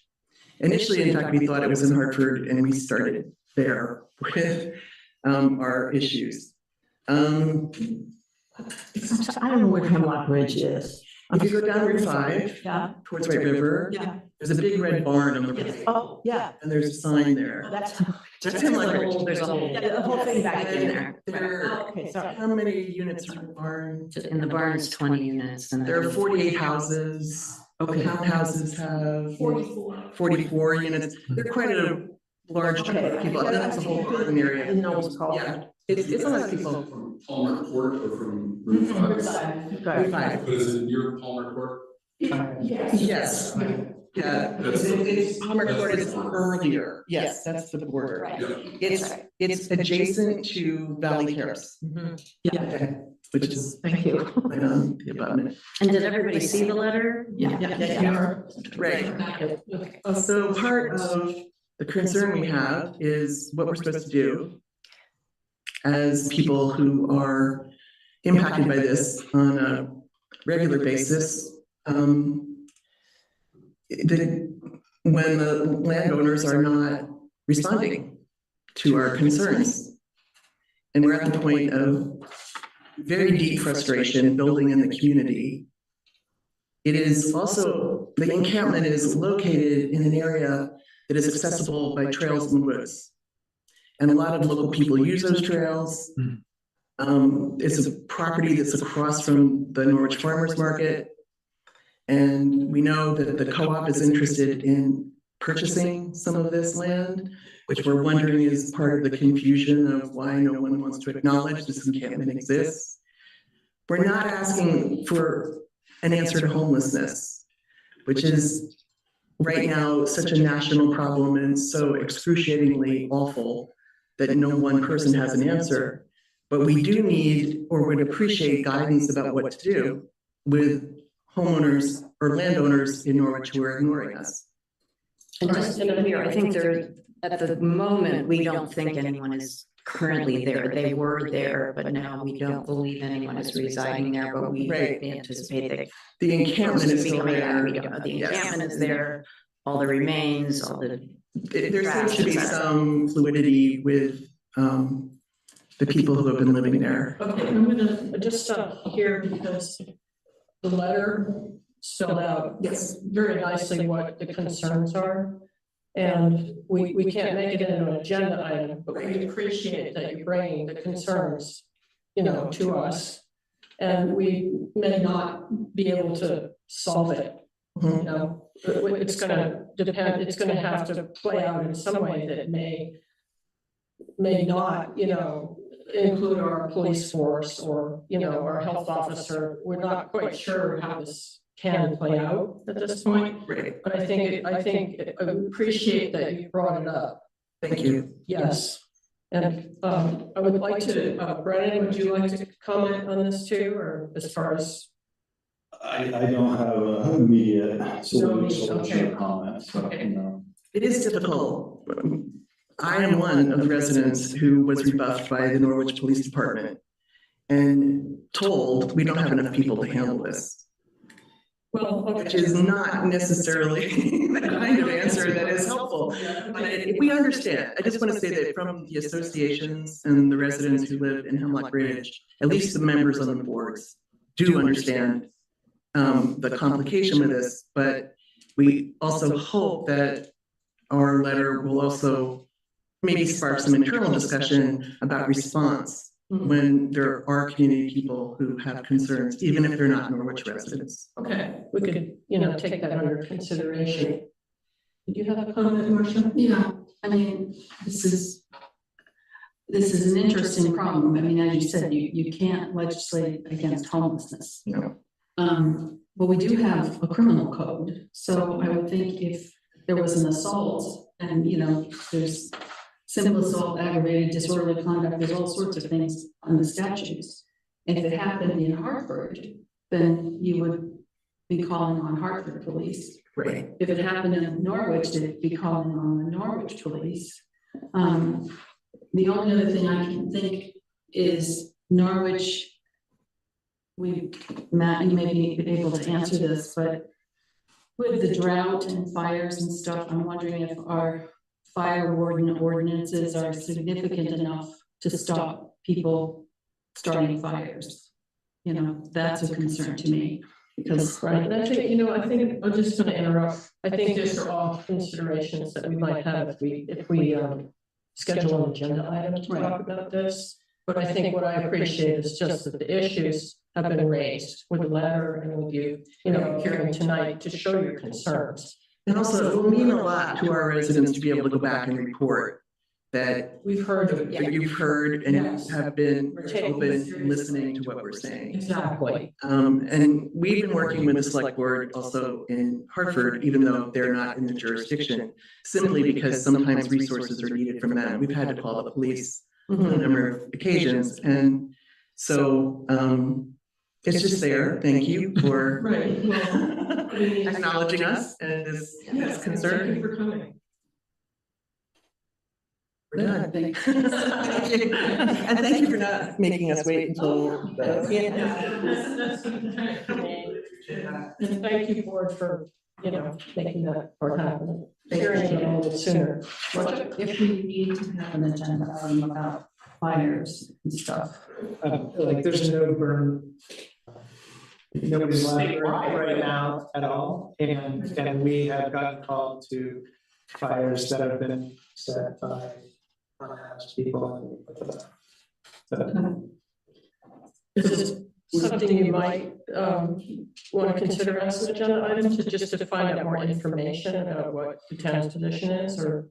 Initially, in fact, we thought it was in Hartford, and we started there with our issues. I don't know where Hemlock Ridge is. If you go down Route 5 Yeah, towards White River, yeah. there's a big red barn on the right, Oh, yeah. and there's a sign there. That's Hemlock Ridge. There's a whole. Yeah, the whole thing back in there. Okay, sorry. how many units are in the barn? In the barn is 20 units and. There are 48 houses. Okay. Townhouses have 44 units. They're quite a large chunk of people. That's the whole garden area. Didn't know it was called. Yeah, it's a lot of people. From Palmer Court or from Route 5? Route 5. But is it near Palmer Court? Yes. Yeah, it's Palmer Court is earlier. Yes, that's the border. Yeah. It's adjacent to Valley Terrace. Yeah, Okay, which is thank you. right on the abutment. And did everybody see the letter? Yeah. Right. So part of the concern we have is what we're supposed to do as people who are impacted by this on a regular basis. When the landowners are not responding to our concerns. And we're at the point of very deep frustration building in the community. It is also, the encampment is located in an area that is accessible by trails and woods. And a lot of local people use those trails. It's a property that's across from the Norwich Farmers Market. And we know that the co-op is interested in purchasing some of this land, which we're wondering is part of the confusion of why no one wants to acknowledge this encampment exists. We're not asking for an answer to homelessness, which is right now such a national problem and so excruciatingly awful that no one person has an answer. But we do need or would appreciate guidance about what to do with homeowners or landowners in Norwich who are ignoring us. And just to be clear, I think there, at the moment, we don't think anyone is currently there. They were there, but now we don't believe anyone is residing there, but we Right. anticipate that. The encampment is still Coming back, there. we don't know. The Yes. encampment is there, all the remains, all the. There seems to be some fluidity with the people who have been living there. Okay, I'm gonna just stop here because the letter spelled out very nicely what the concerns are. And we can't make it into an agenda item, but we appreciate that you're bringing the concerns, to us. And we may not be able to solve it, it's gonna depend, it's gonna have to play out in some way that may not, include our police force or, our health officer. We're not quite sure how this can play out at this point. Right. But I appreciate that you brought it up. Thank you. Yes. And I would like to, Brennan, would you like to comment on this too, or as far as? I don't have a immediate solution Okay. or comment, so, It is difficult. I am one of the residents who was rebuffed by the Norwich Police Department and told we don't have enough people to handle this. Well, Which is not necessarily the kind of answer that is helpful. But we understand. I just want to say that from the associations and the residents who live in Hemlock Ridge, at least the members on the boards do understand the complication of this, but we also hope that our letter will also maybe spark some internal discussion about response when there are community people who have concerns, even if they're not Norwich residents. okay, we could, take that under consideration. Did you have a comment, Marcia? Yeah, I mean, this is an interesting problem. I mean, as you said, you can't legislate against homelessness. No. But we do have a criminal code, so I would think if there was an assault and, there's simple assault, aggravated disorderly conduct, there's all sorts of things on the statutes. If it happened in Hartford, then you would be calling on Hartford police. Right. If it happened in Norwich, they'd be calling on the Norwich police. The only other thing I can think is Norwich. Matt, you may be able to answer this, but With the drought and fires and stuff, I'm wondering if our fire warden ordinances are significant enough to stop people starting fires. You know, that's a concern to me, because Right, and I think, I think, I'm just gonna interrupt, I think these are all considerations that we might have if we schedule an agenda item to talk about this. But I think what I appreciate is just that the issues have been raised with the letter and with you, hearing tonight to show your concerns. And also, it will mean a lot to our residents to be able to go back and report that We've heard of it. you've heard and Yes. have been We're taking open this and seriously. listening to what we're saying. Exactly. And we've been working with the select board also in Hartford, even though they're not in the jurisdiction, simply because sometimes resources are needed from them. We've had to call the police on a number of occasions, and so, it's just there. Thank you for Right. Well, acknowledging us and this Thank concern. you for coming. We're done. Thank you. And thank you for not making us wait until. That's And thank you, board, for, making that part happen. Hearing it a little bit sooner. if we need to have an agenda item about fires and stuff. Like, there's no burn. Nobody's allowed to burn right now at all, and we have gotten called to fires that have been set by unhoused people. So, Is this something you might want to consider as an agenda item just to find out more information about what the town's position is, or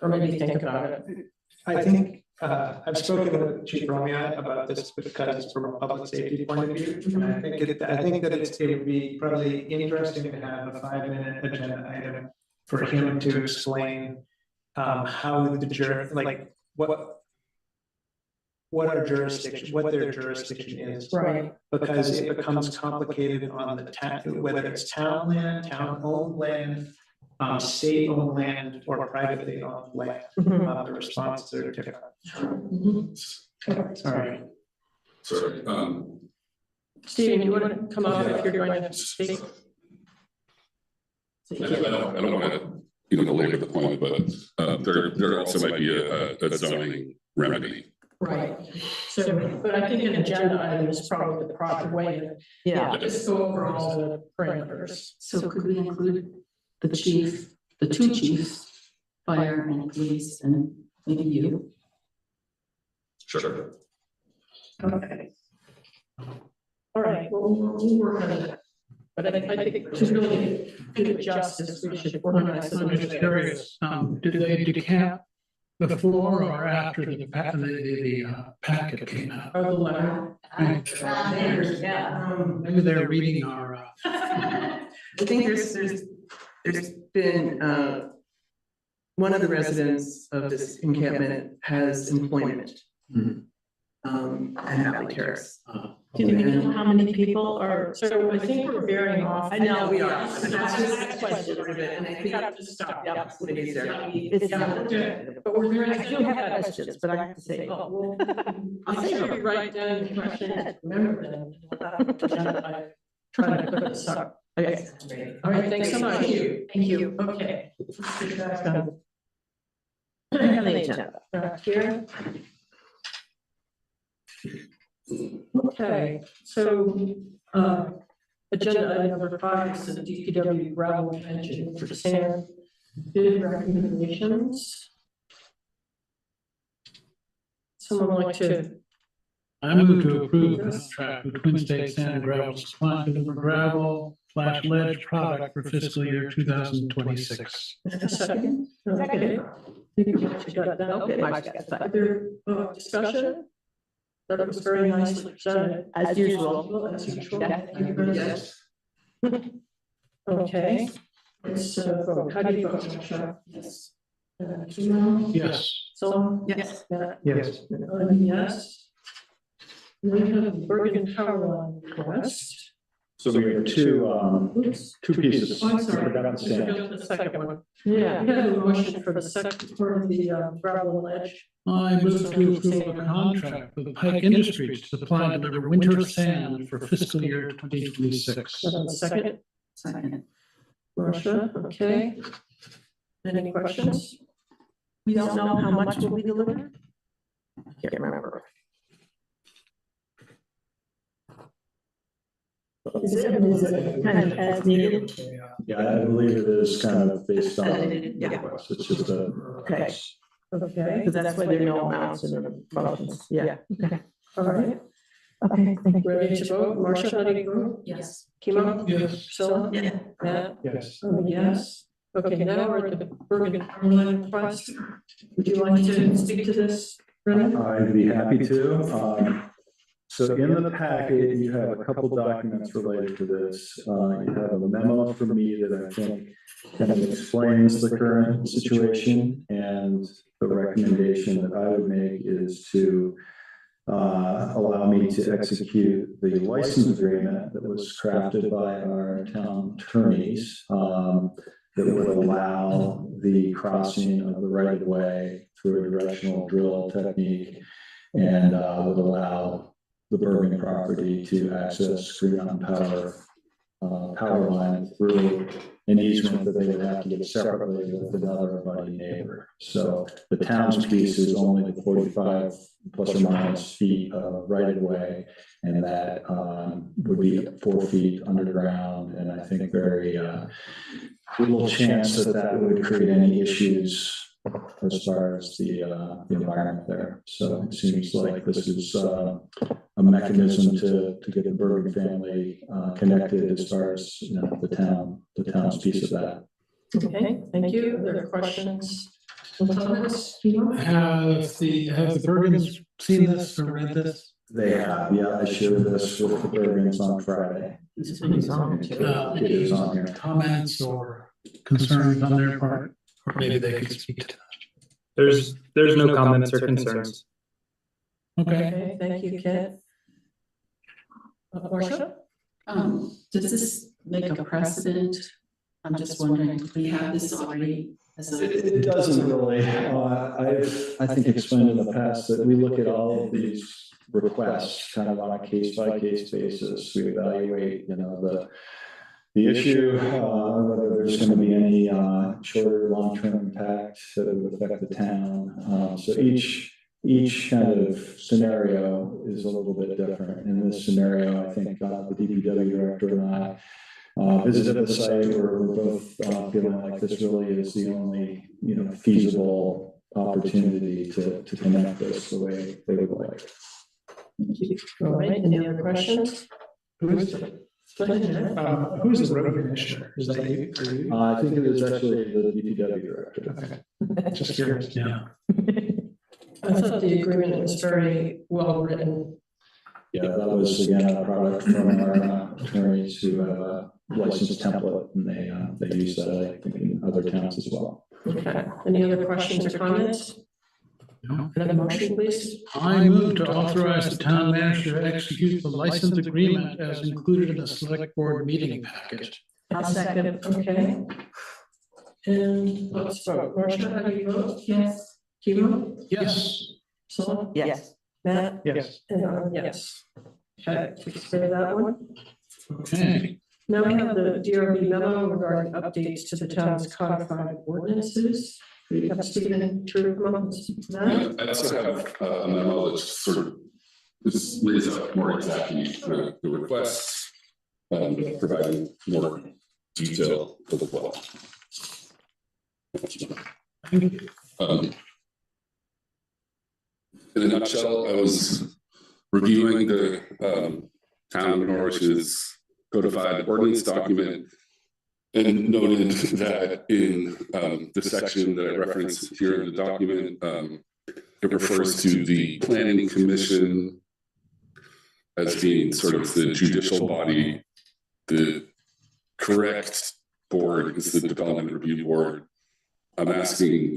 maybe think about it? I think, I've spoken with Chief Romeo about this because from a public safety point of view, and I think that it would be probably interesting to have a 5-minute agenda item for him to explain how what our jurisdiction, what their jurisdiction is. Right. Because it becomes complicated on the town, whether it's town land, town-owned land, state-owned land, or privately owned land. The responses are different. Sorry. Sorry, Stephen, you want to come up if you're going to speak? I don't want to, belabor the point, but there also might be a zoning remedy. Right. So, but I think an agenda item is probably the proper way to just go over all the parameters. So could we include the chief, the two chiefs, fire and police, and maybe you? Sure. Okay. All right, well, we'll work on it. But I think to really do it justice, we should organize it. I'm just curious, did they decamp before or after the packet came out? Or the letter. Maybe they're reading our, I think there's been, one of the residents of this encampment has employment. At Happy Terrace. Do we know how many people are? So I think we're veering off. I know we are. It's And I think have to stop. Yeah, it is there. It's, but we're very. I do have questions, but I have to say, I'll say you write down your questions, remember them. Trying to put this up. Okay. All right, thanks so much. Thank you. Okay. Back here. Okay, so, agenda item number 5 is the DPW gravel engine for sand bid recommendations. Someone like to, I move to approve the contract with Twin State Sand and Gravel Supply for gravel / ledge product for fiscal year 2026. a second? Okay. You got that? Okay, Mike's got that. Other discussion? That was very nicely presented. as usual. As usual. Yeah. Thank you very much. Okay. It's, how do you vote, Michelle? Yes. Kimo? Yes. So? Yes. Yes. Yes. We have Burgin Powerline request. So we have two pieces. Oh, I'm sorry. Forgot to say. Forgot the second one. Yeah, we have a motion for the second, for the gravel and ledge. I move to approve a contract with Pike Industries to supply and deliver winter sand for fiscal year 2026. Second, Second. Marcia, okay. Any questions? We don't know how much will be delivered? I can't remember. Is it kind of as needed? Yeah, I believe it is kind of based on Yeah. request. It's just a. Okay. Okay, Because that's why there are no amounts in the motions. Yeah. Okay. all right. Okay. Thank you. Ready to vote? Marcia, how do you vote? Yes. Kimo? Yes. Priscilla? Yeah. Matt? Yes. Yes. Okay, now we're at the Burgin Powerline request. Would you like to speak to this, Brennan? I'd be happy to. So in the packet, you have a couple documents related to this. You have a memo from me that I think kind of explains the current situation, and the recommendation that I would make is to allow me to execute the license agreement that was crafted by our town attorneys that would allow the crossing of the right of way through a directional drill technique, and would allow the Burgin property to access Green Mountain power line through an easement that they would have to get separately with another abutting neighbor. So the town's piece is only the 45 plus or minus feet of right of way, and that would be 4 feet underground. And I think very little chance that that would create any issues as far as the environment there. So it seems like this is a mechanism to get the Burgin family connected as far as, you know, the town's piece of that. Okay, thank you. Other questions? Comments? Kimo? Have the Burgins seen this or read this? They have, yeah, I shared this with the Burgins on Friday. It is on here. Comments or concerns on their part, or maybe they could speak to that. There's no comments or concerns. Okay. Okay, thank you, Kit. Marcia? Does this make a precedent? I'm just wondering, do we have this already as a? It doesn't really. I think explained in the past that we look at all of these requests kind of on a case by case basis. We evaluate, you know, the issue, whether there's going to be any short or long term impact that would affect the town. So each kind of scenario is a little bit different. In this scenario, I think the DPW director and I visited the site where we're both feeling like this really is the only, you know, feasible opportunity to connect this the way they would like. All right, any other questions? Who's the road commissioner? Is that you? Or you? I think it is actually the DPW director. Okay, just curious. Yeah. I thought the agreement was very well written. Yeah, that was again a product from our attorneys who have a licensed template, and they use that, I think, in other towns as well. Okay, any other questions or comments? No. Another motion, please? I move to authorize the town manager to execute the license agreement as included in the select board meeting packet. I'll second, okay. And let's vote. Marcia, how do you vote? Yes. Kimo? Yes. Priscilla? Yes. Matt? Yes. And I'm yes. Okay, takes care of that one. Okay. Now we have the DRB memo regarding updates to the town's codified ordinances. We have Stephen to come up and speak to that. I also have a memo that sort of this lays out more exactly the requests, providing more detail as well. In a nutshell, I was reviewing the town of Norwich's codified ordinance document and noted that in the section that I referenced here in the document, it refers to the planning commission as being sort of the judicial body. The correct board is the development review board. I'm asking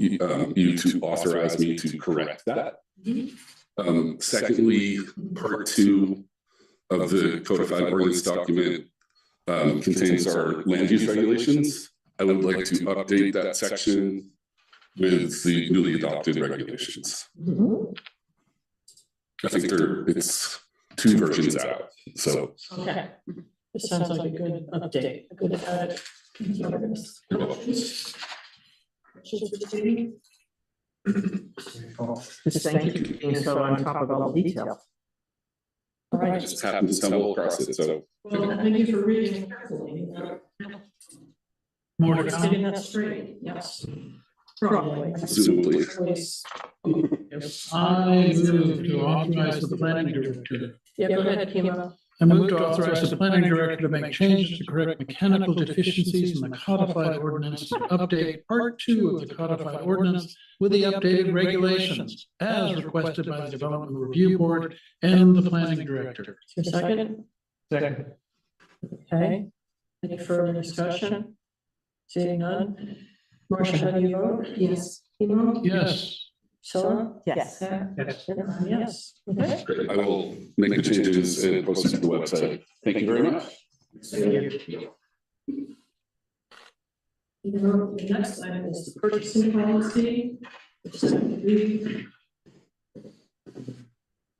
you to authorize me to correct that. Secondly, part 2 of the codified ordinance document contains our land use regulations. I would like to update that section with the newly adopted regulations. I think it's 2 versions out. So Okay. This sounds like a good update, a good Questions for Steve? Just thank you for being so on top of all the detail. All I right. just happened to stumble across it, so. Well, thank you for reading carefully. More to Just getting come. that straight, yes. Probably. Presumably. Please. I move to authorize the planning director. Yeah, go ahead, Kimo. I move to authorize the planning director to make changes to correct mechanical deficiencies in the codified ordinance to update part 2 of the codified ordinance with the updated regulations as requested by the Development Review Board and the planning director. Is there a second? Second. Okay. Any further discussion? Seeing none. Marcia, how do you vote? Yes. Kimo? Yes. Priscilla? Yes. Yes. Yes. Okay. Great. I will make the changes and post it to the website. Thank you very much. The next item is the purchasing policy. Which is, I believe,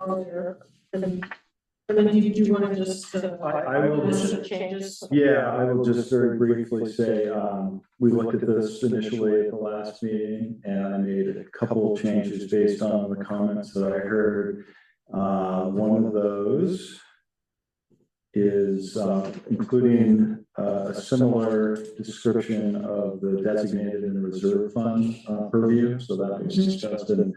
earlier. And then do you want to just, I will list just- the changes? Yeah, I will just very briefly say, we looked at this initially at the last meeting and I made a couple of changes based on the comments that I heard. One of those is including a similar description of the designated and reserve fund purview. So that was discussed and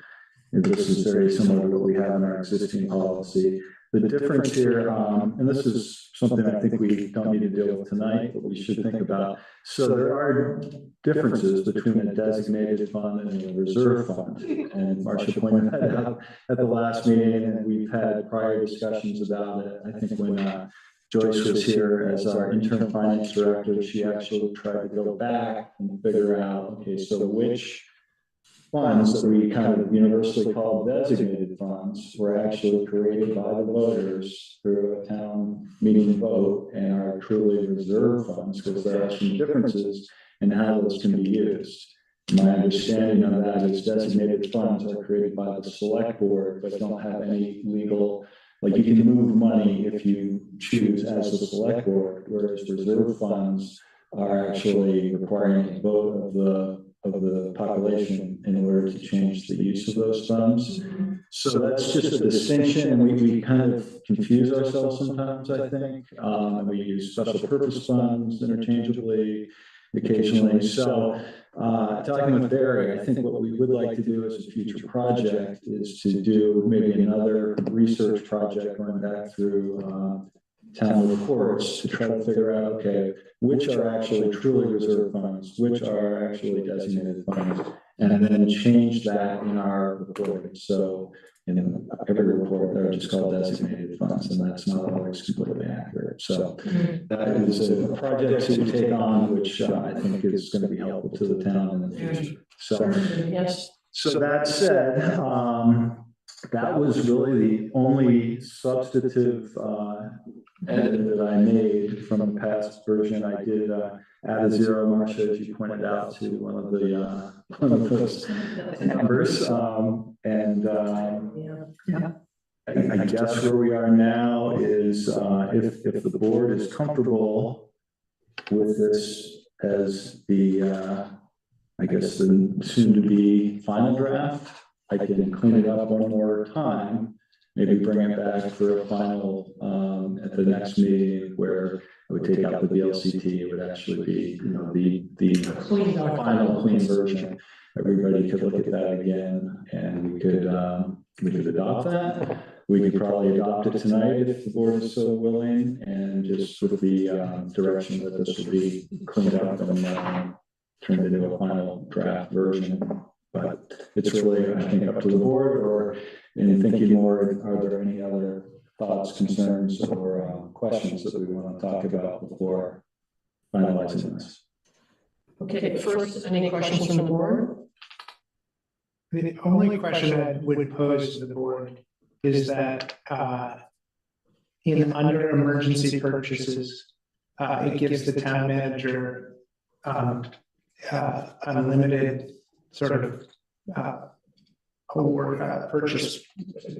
this is very similar to what we have in our existing policy. The difference here, and this is something I think we don't need to deal with tonight, but we should think about. So there are differences between a designated fund and a reserve fund. And Marcia pointed that out at the last meeting, and we've had prior discussions about it. I think when Joyce was here as our interim finance director, she actually tried to go back and figure out, okay, so which funds that we kind of universally call designated funds were actually created by the voters through a town meeting vote and are truly reserve funds, because there are some differences in how those can be used. My understanding of that is designated funds are created by the select board, but don't have any legal, like you can move money if you choose as the select board, whereas reserve funds are actually requiring a vote of the population in order to change the use of those funds. So that's just a distinction, and we kind of confuse ourselves sometimes, I think. We use special purpose funds interchangeably occasionally. So talking with Barry, I think what we would like to do as a future project is to do maybe another research project going back through town reports to try to figure out, okay, which are actually truly reserve funds, which are actually designated funds, and then change that in our reporting. So in every report, they're just called designated funds, and that's not always completely accurate. So that is a project to take on, which I think is going to be helpful to the town in the future. So, Yes. so that said, that was really the only substantive edit that I made from the past version. I did add a zero, Marcia, as you pointed out, to one of those numbers. I guess where we are now is if the board is comfortable with this as the, I guess, the soon-to-be final draft, I can clean it up one more time, maybe bring it back for a final at the next meeting where I would take out the VLCT. It would actually be, you know, the final clean version. Everybody could look at that again, and we could adopt that. We could probably adopt it tonight if the board is so willing, and just with the direction that this would be cleaned up and turned into a final draft version. But it's really, I think, up to the board, or in thinking more, are there any other thoughts, concerns, or questions that we want to talk about before finalizing this? Okay, first, any questions from the board? The only question I would pose to the board is that in under emergency purchases, it gives the town manager unlimited sort of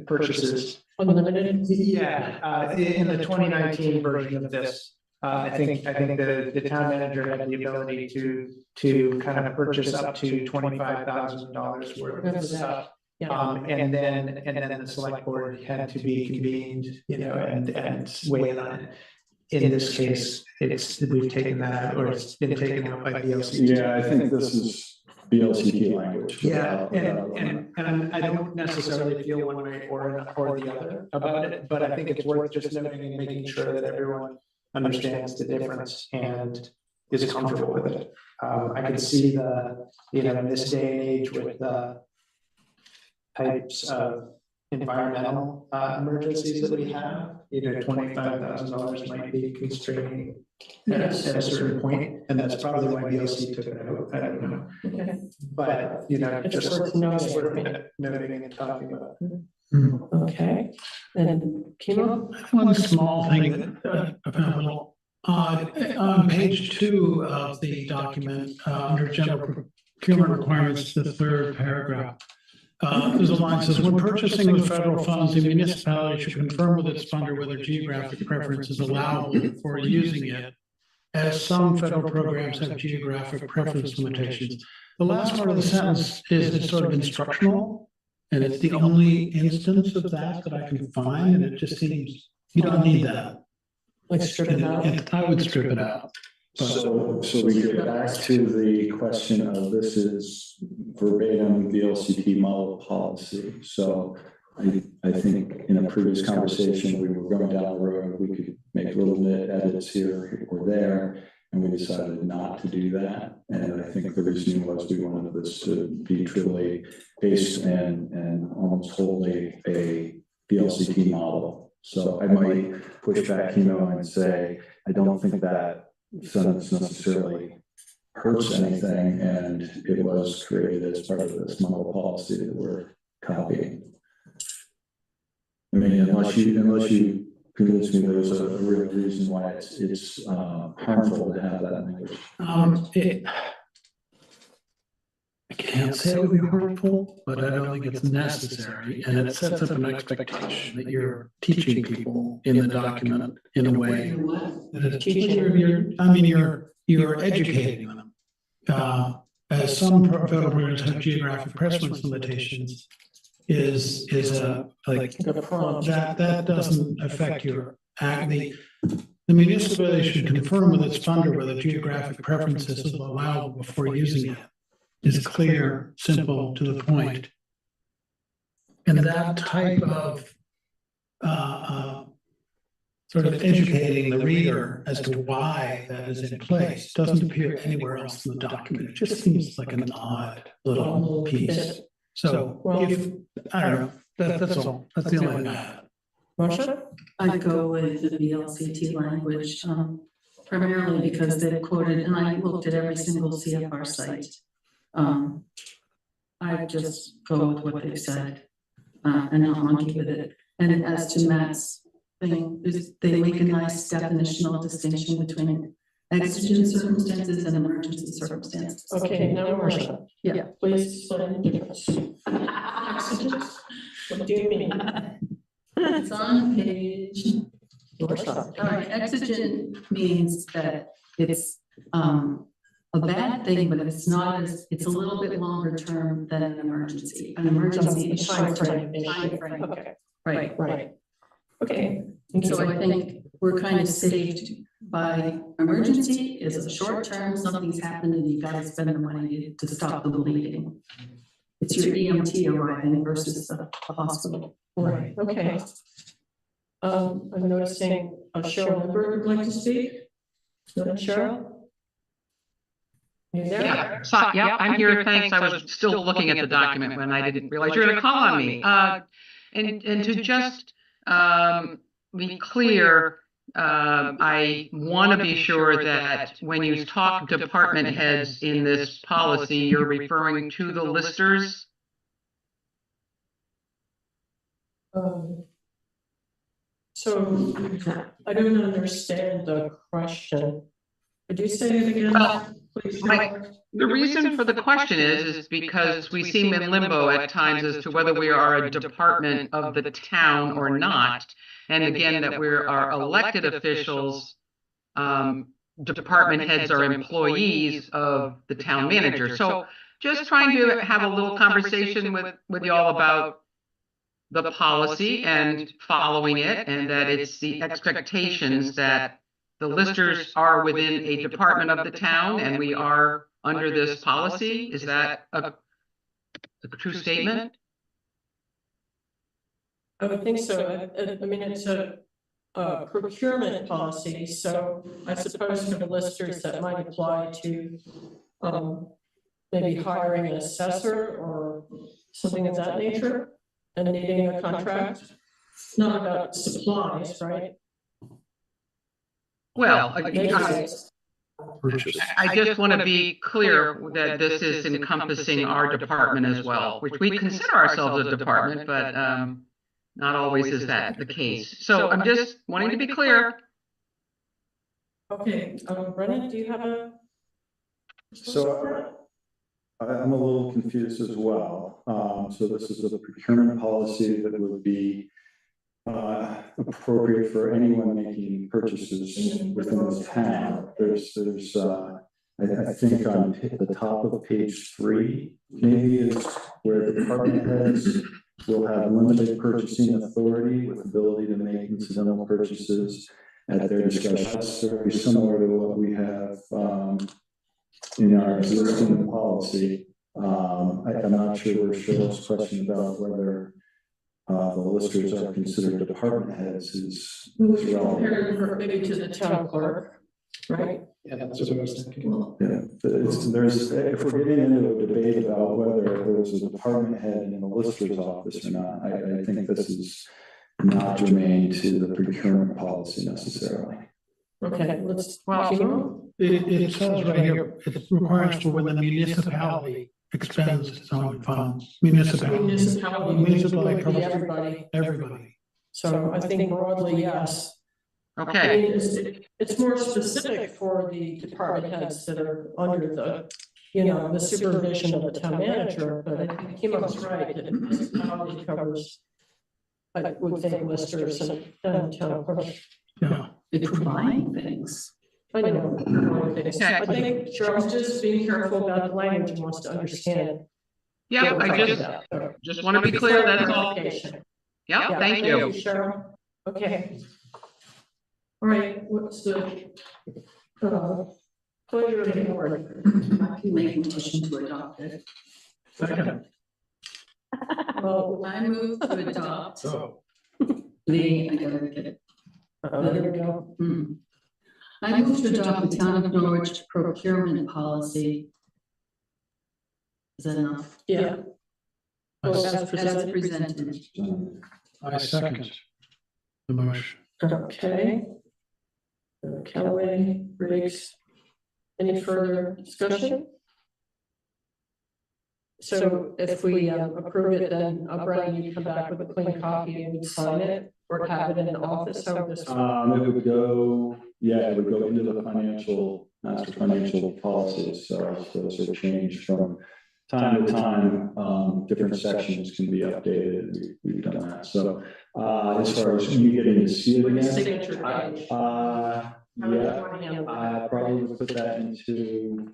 purchases. Unlimited? Yeah, in the 2019 version of this, I think the town manager had the ability to kind of purchase up to $25,000 worth of stuff. And then the select board had to be convened, and weigh in on it. In this case, we've taken that out, or it's been taken out by VLCT. Yeah, I think this is VLCT language. Yeah, and I don't necessarily feel one way or the other about it, but I think it's worth just noting and making sure that everyone understands the difference and is comfortable with it. I can see in this day and age with the types of environmental emergencies that we have, $25,000 might be constraining at a certain point, and that's probably why VLC took it out. I don't know. Okay. But just worth noting and talking about. Okay, and Kimo? One small thing that I found a little odd, on page 2 of the document, under general procurement requirements, the 3rd paragraph. There's a line that says, when purchasing with federal funds, the municipality should confirm with its funder whether geographic preference is allowable for using it, as some federal programs have geographic preference limitations. The last part of the sentence is sort of instructional, and it's the only instance of that I can find, and it just seems, you don't need that. Like strip it out? I would strip it out. So we get back to the question of this is verbatim VLCT model policy. So I think in a previous conversation, we were going down the road, we could make little bit edits here or there, and we decided not to do that. And I think the reason was we wanted this to be truly based and almost wholly a VLCT model. So I might push back, and say, I don't think that sentence necessarily hurts anything, and it was created as part of this model policy that we're copying. I mean, unless you convince me there's a real reason why it's harmful to have that language. I can't say it would be harmful, but I don't think it's necessary, and it sets up an expectation that you're teaching people in the document in a way that it's you're educating them. As some federal programs have geographic preference limitations, is that doesn't affect your the municipality should confirm with its funder whether geographic preferences is allowable before using it. Is clear, simple, to the point. And that type of sort of educating the reader as to why that is in place doesn't appear anywhere else in the document. It just seems like an odd little piece. So I don't know, that's all. That's the only thing I have. Marsha? I go with the VLCT language, primarily because they've quoted, and I looked at every single CFR site. I just go with what they've said, and not monkey with it. And as to Matt's thing, they make a nice definitional distinction between exigent circumstances and emergency circumstances. Okay, now Marsha. Yeah. Please explain the difference. Exigent? What do you mean? It's on page. All right, exigent means that it's a bad thing, but it's not as, it's a little bit longer term than an emergency. An emergency is short term. Okay. Right. Okay. So I think we're kind of saved by emergency is a short term, something's happened and you gotta spend the money to stop the bleeding. It's your EMT arriving versus a hospital. Right, okay. I'm noticing Cheryl Lindbergh would like to speak. Cheryl? You there? Yeah, I'm here. Thanks. I was still looking at the document when I didn't realize you were going to call on me. And to just be clear, I want to be sure that when you talk department heads in this policy, you're referring to the listers. So I don't understand the question. Could you say it again? Please? The reason for the question is because we seem in limbo at times as to whether we are a department of the town or not. And again, that we are elected officials department heads are employees of the town manager. So just trying to have a little conversation with y'all about the policy and following it, and that it's the expectations that the listers are within a department of the town and we are under this policy. Is that a true statement? I would think so. I mean, it's a procurement policy, so I suppose for the listers that might apply to maybe hiring an assessor or something of that nature and needing a contract. It's not about supplies, right? Well, Purchase. I just want to be clear that this is encompassing our department as well, which we consider ourselves a department, but not always is that the case. So I'm just wanting to be clear. Okay, Brennan, do you have a? So I'm a little confused as well. So this is a procurement policy that would be appropriate for anyone making purchases within the town. There's I think on the top of page 3 maybe is where the department heads will have limited purchasing authority with ability to make incidental purchases at their discretion. That's very similar to what we have in our existing policy. I'm not sure where Cheryl's question about whether the listers are considered department heads is relevant. Maybe to the town clerk, right? Yeah, that's what I was thinking. Yeah, if we're getting into a debate about whether there's a department head in the lister's office or not, I think this is not germane to the procurement policy necessarily. Okay, let's. It says right here, it requires for when the municipality expends its own funds. Municipality covers everybody. So I think broadly, yes. Okay. I mean, it's more specific for the department heads that are under the, the supervision of the town manager, but I think Kimo's right, that municipality covers, I would think, listers and town clerk. Yeah. It's providing things. I know. I think Cheryl's just being careful about the language and wants to understand. Yeah, I just want to be clear, that's all. Yeah, thank you. Cheryl. Okay. All right, what's the pleasure of the board? I can make a motion to adopt it. Second. Well, I move to adopt So. I gotta get it. there we go. I move to adopt the town of Norwich procurement policy. Is that enough? Yeah. As presented. I second the motion. Okay. Callaway, Briggs, any further discussion? So if we approve it, then Brian, you come back with a clean copy and we sign it or have it in the office over this? It would go, it would go into the master financial policies. So those are changed from time to time. Different sections can be updated. We've done that. So as far as you getting to see it again, Signature page. I probably would put that into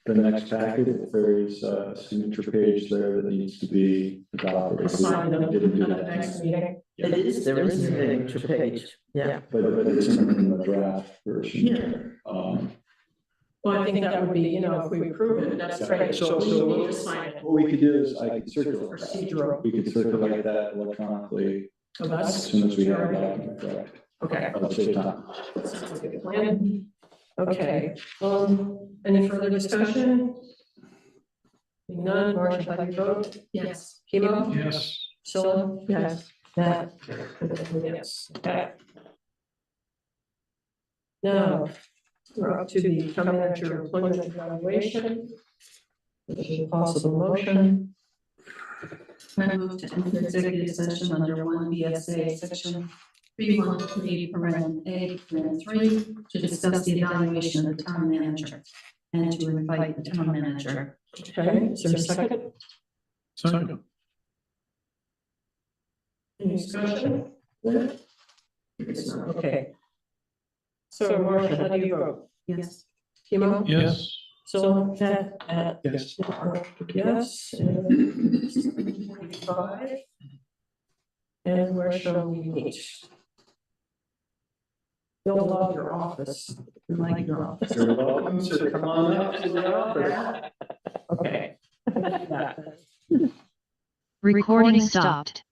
the next packet. If there's a signature page there that needs to be adopted. Sign them Didn't do at the that. next meeting. There is a signature page, yeah. But it's in the draft version. Yeah. Well, I think that would be, if we approve it, that's great. So We need to sign it. what we could do is I could circulate that. Procedural. We could circulate that electronically So as that's. soon as we have a document correct. Okay. That'll save time. Sounds like a plan. Okay, any further discussion? Seeing none, Marcia, how do you vote? Yes. Kimo? Yes. Scylla? Yes. Matt? Yes. Okay. Now, we're up to the town manager employment evaluation. Which is a possible motion. I move to enter executive session under 1 BSA section 313 paren A paren 3 to discuss the evaluation of the town manager and to invite the town manager. Okay, is there a second? Second. Any discussion? Okay. So Marcia, how do you vote? Yes. Memo? Yes. So, Yes. yes, and 7:45. And where shall we meet? You'll love your office. You like your office. You're welcome to come on up to the office. Okay. Recording stopped.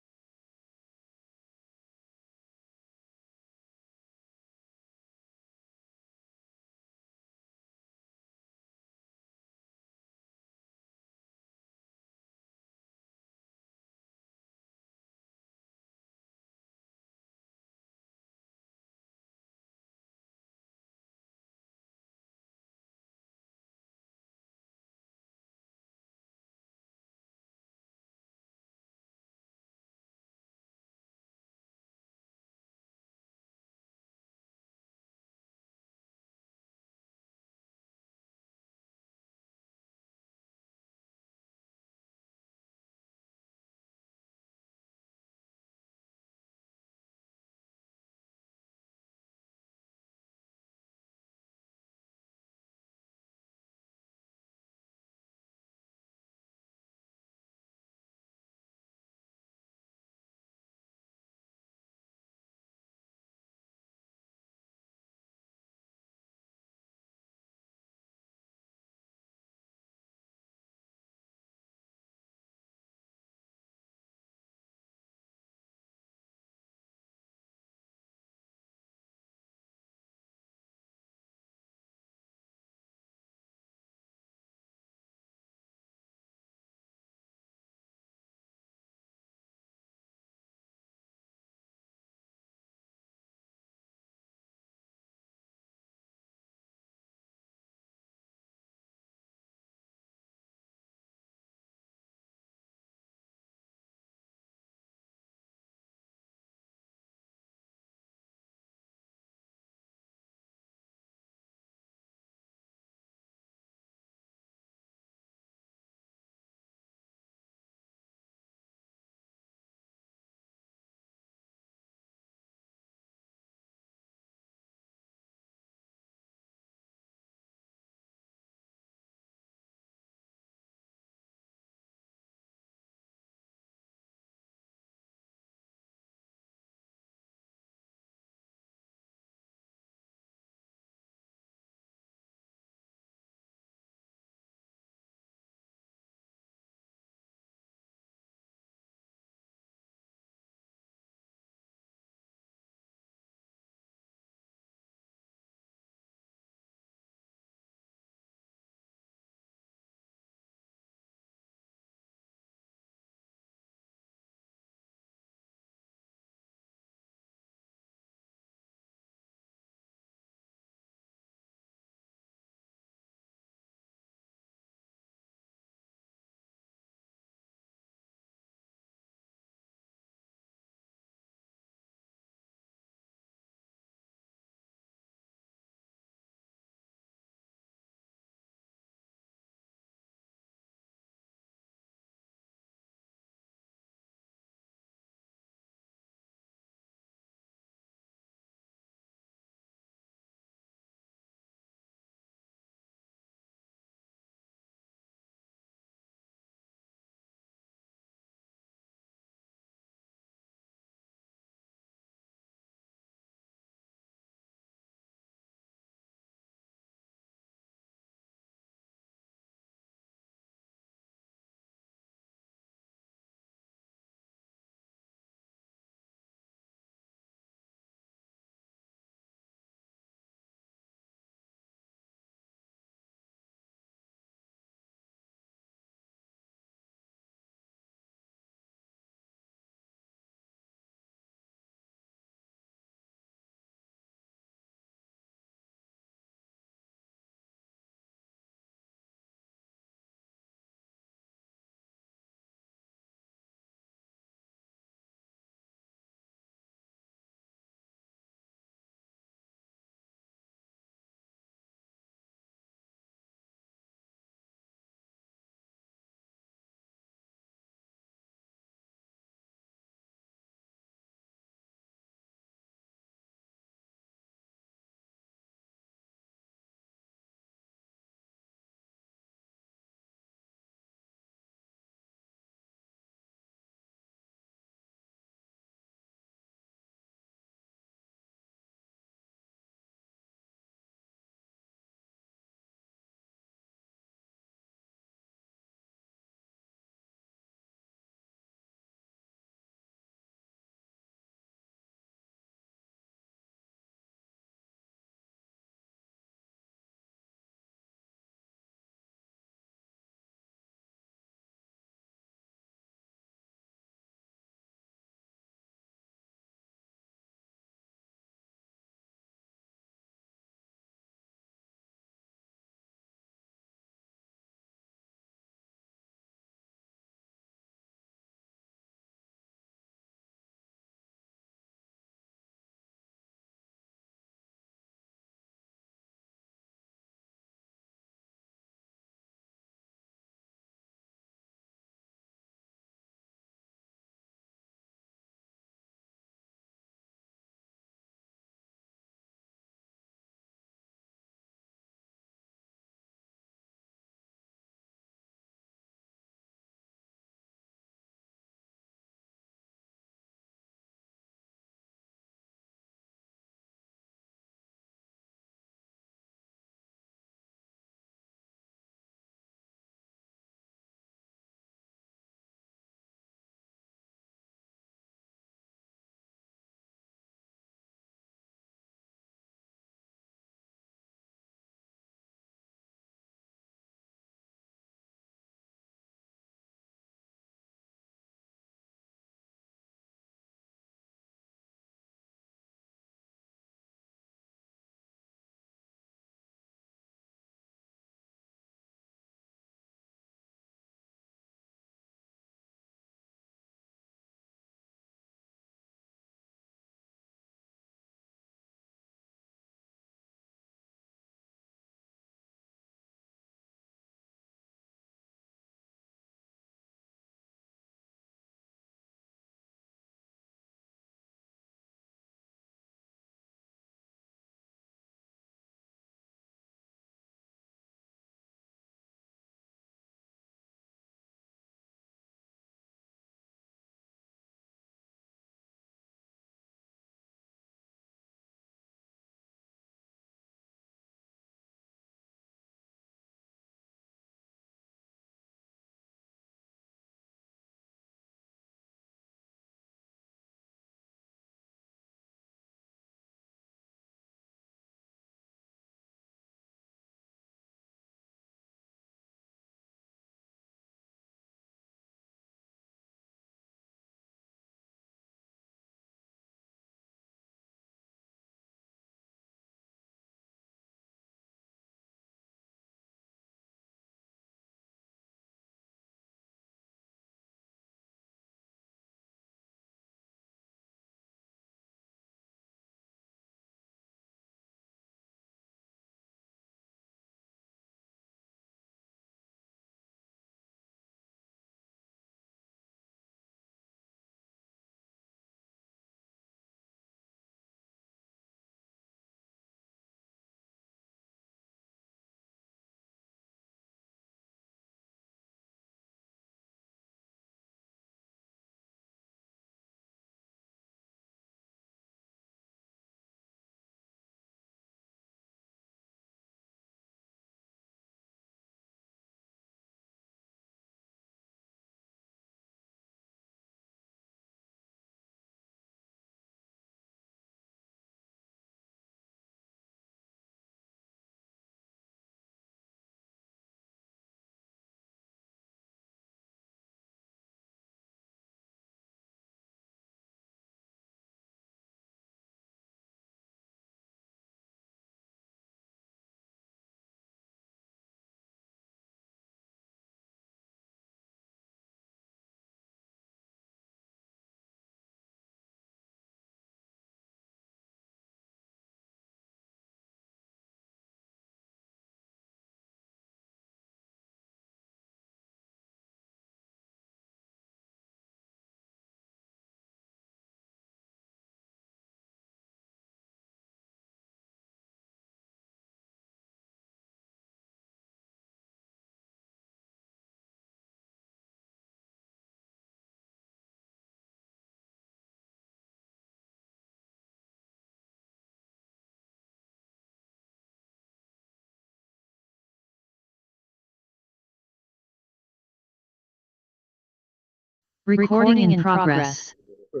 Recording in progress. All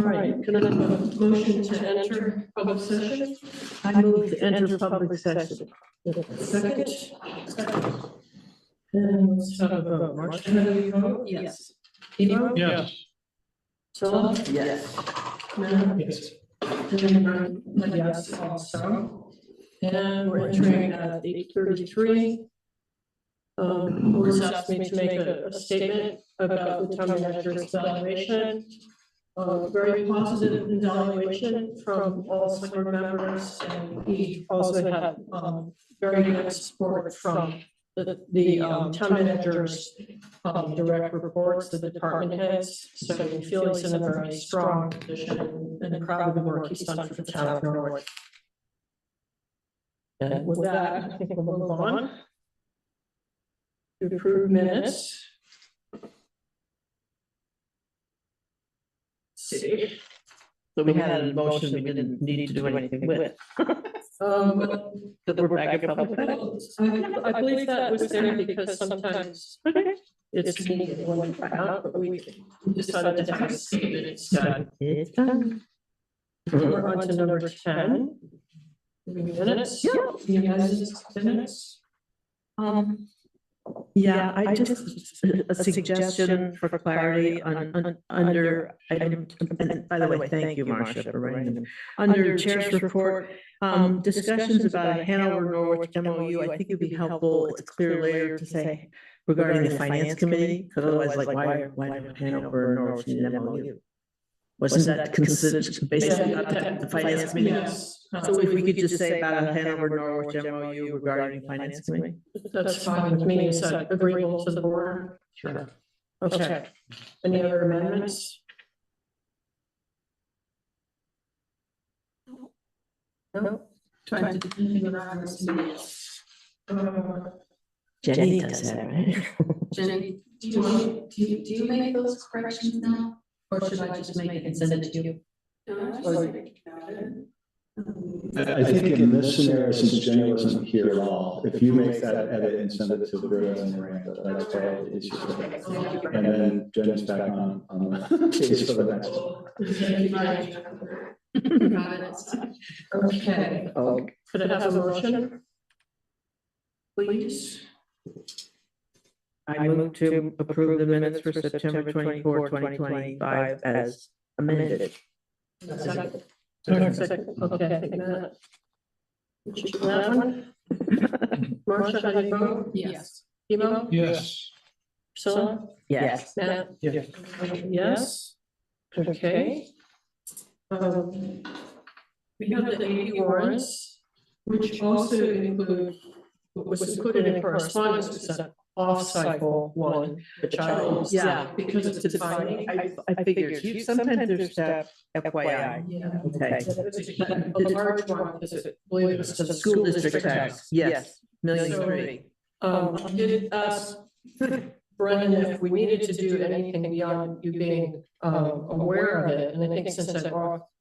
right, can I have a motion to enter public session? I move to enter public session. Second. And let's have a vote. Marcia, how do you vote? Yes. Memo? Yes. Priscilla? Yes. No? Yes. And I'm a yes also. And we're entering at 8:33. Board's asked me to make a statement about the town manager's evaluation. Very positive evaluation from all select board members, and we also had very good support from the town manager's direct reports, the department heads. So we feel he's in a very strong position and proud of the work he's done for the town of Norwich. And with that, I think we'll move on to approve minutes. See. So we had a motion we didn't need to do anything with. That we're back in public. I believe that was there because sometimes it's needed when we find out, but we decided to have a statement instead. It's done. We're on to number 10. Minutes? You guys, minutes? Yeah, I just, a suggestion for clarity on under item, and by the way, thank you, Marcia, for writing them. Under Chair's report, discussions about a Hanover Norwich MOU, I think it'd be helpful, it's a clear layer to say regarding the finance committee, because otherwise, like, why do Hanover and Norwich need an MOU? Wasn't that considered basically the finance committee? Yes. So if we could just say about a Hanover Norwich MOU regarding finance committee? That's fine with me. Is that agreeable to the board? Sure. Okay. Any other amendments? No. Trying to think around this meeting. Jenny does that, right? Jenny, do you make those corrections now? Or should I just make it and send it to you? I think in this scenario, since Jenny wasn't here at all, if you make that edit and send it to Burgin and Miranda, that's probably easier. And then Jenny's back on the case for the next one. Okay. Could I have a motion? Please. I move to approve the minutes for September 24, 2025 as amended. Second. Okay, take that. That one? Marcia, how do you vote? Yes. Memo? Yes. Priscilla? Yes. Matt? Yes. Yes. Okay. We have the 80 warrants, which also include what was included in correspondence, which is an off-cycle one, which I, because it's defining. I figured, sometimes there's stuff FYI. Yeah. Okay. A large one, because I believe it was to the School district tax, yes, So, $1,000,003. I did ask Brendan if we needed to do anything beyond you being aware of it, and I think since I've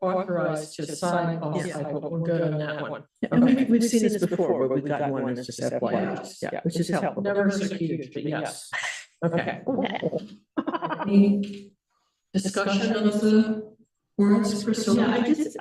authorized to sign off cycle, we're good on that one. And we've seen this before, where we've got one that's just FYI, yeah, which is helpful. Never so huge, but yes. Okay. Any discussion of the warrants, Priscilla? Yeah, I just,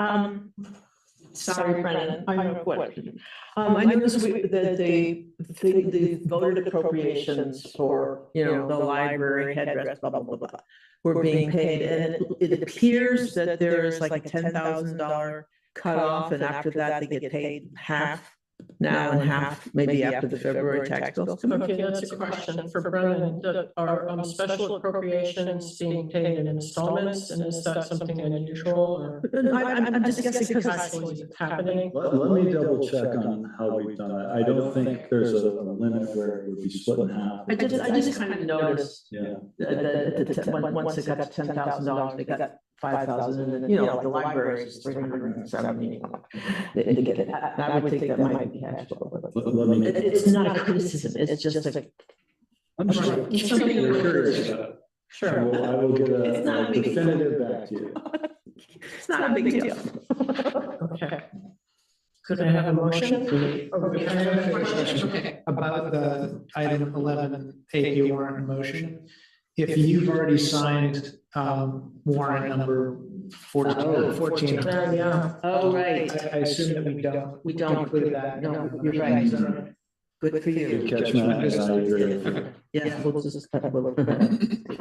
sorry, Brennan, I have a question. I noticed that the voted appropriations for, you know, the library, headdress, blah, blah, blah, blah, were being paid, and it appears that there's like a $10,000 cutoff, and after that, they get paid half now and half, maybe after the February tax bill. Okay, that's a question for Brennan. Are special appropriations being paid in installments, and is that something unusual or? I'm just guessing because Actually happening? Let me double check on how we've done it. I don't think there's a limit where it would be split in half. I just kind of noticed Yeah. that once it got to $10,000, they got 5,000, and then, you know, like the library is 370. They get it. I would think that might be cash flow, but Let me. it's not a criticism, it's just a. I'm sure. It's something You're we're curious about. Sure. I will get It's not a a big definitive back to you. It's not a big deal. Okay. Could I have a motion? Okay, I have a question about the item 11 AP warrant motion. If you've already signed warrant number 14. Yeah. Oh, right. I assume that we don't include that. No, you're right. Is that right? Good for Good you. catch, Matt, and I agree. Yeah, we'll just take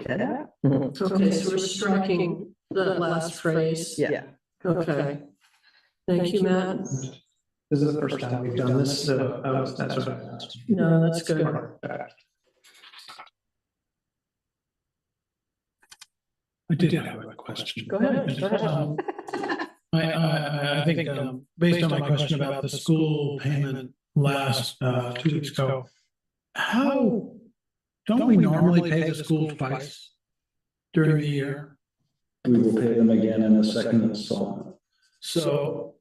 that out. Okay, so we're striking the last phrase. Yeah. Okay. Thank you, Matt. This is the first time we've done this, so that's what I asked. No, that's good. I did have a question. Go ahead. I think, based on my question about the school payment last, 2 weeks ago, how, don't we normally pay the school twice during the year? We will pay them again in the second installment. So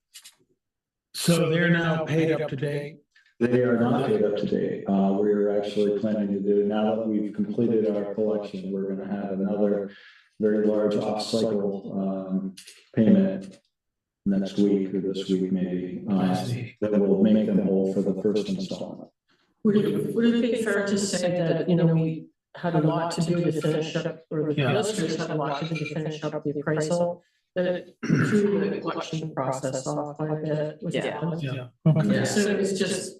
they're now paid up to date? They are not paid up to date. We're actually planning to do, now that we've completed our collection, we're gonna have another very large off-cycle payment next week or this week maybe, that will make them whole for the first installment. Would it be fair to say that, we had a lot to do to finish up, or the listers had a lot to do to finish up the appraisal, that it threw the collection process off quite a bit? Yeah. Okay. So it's just,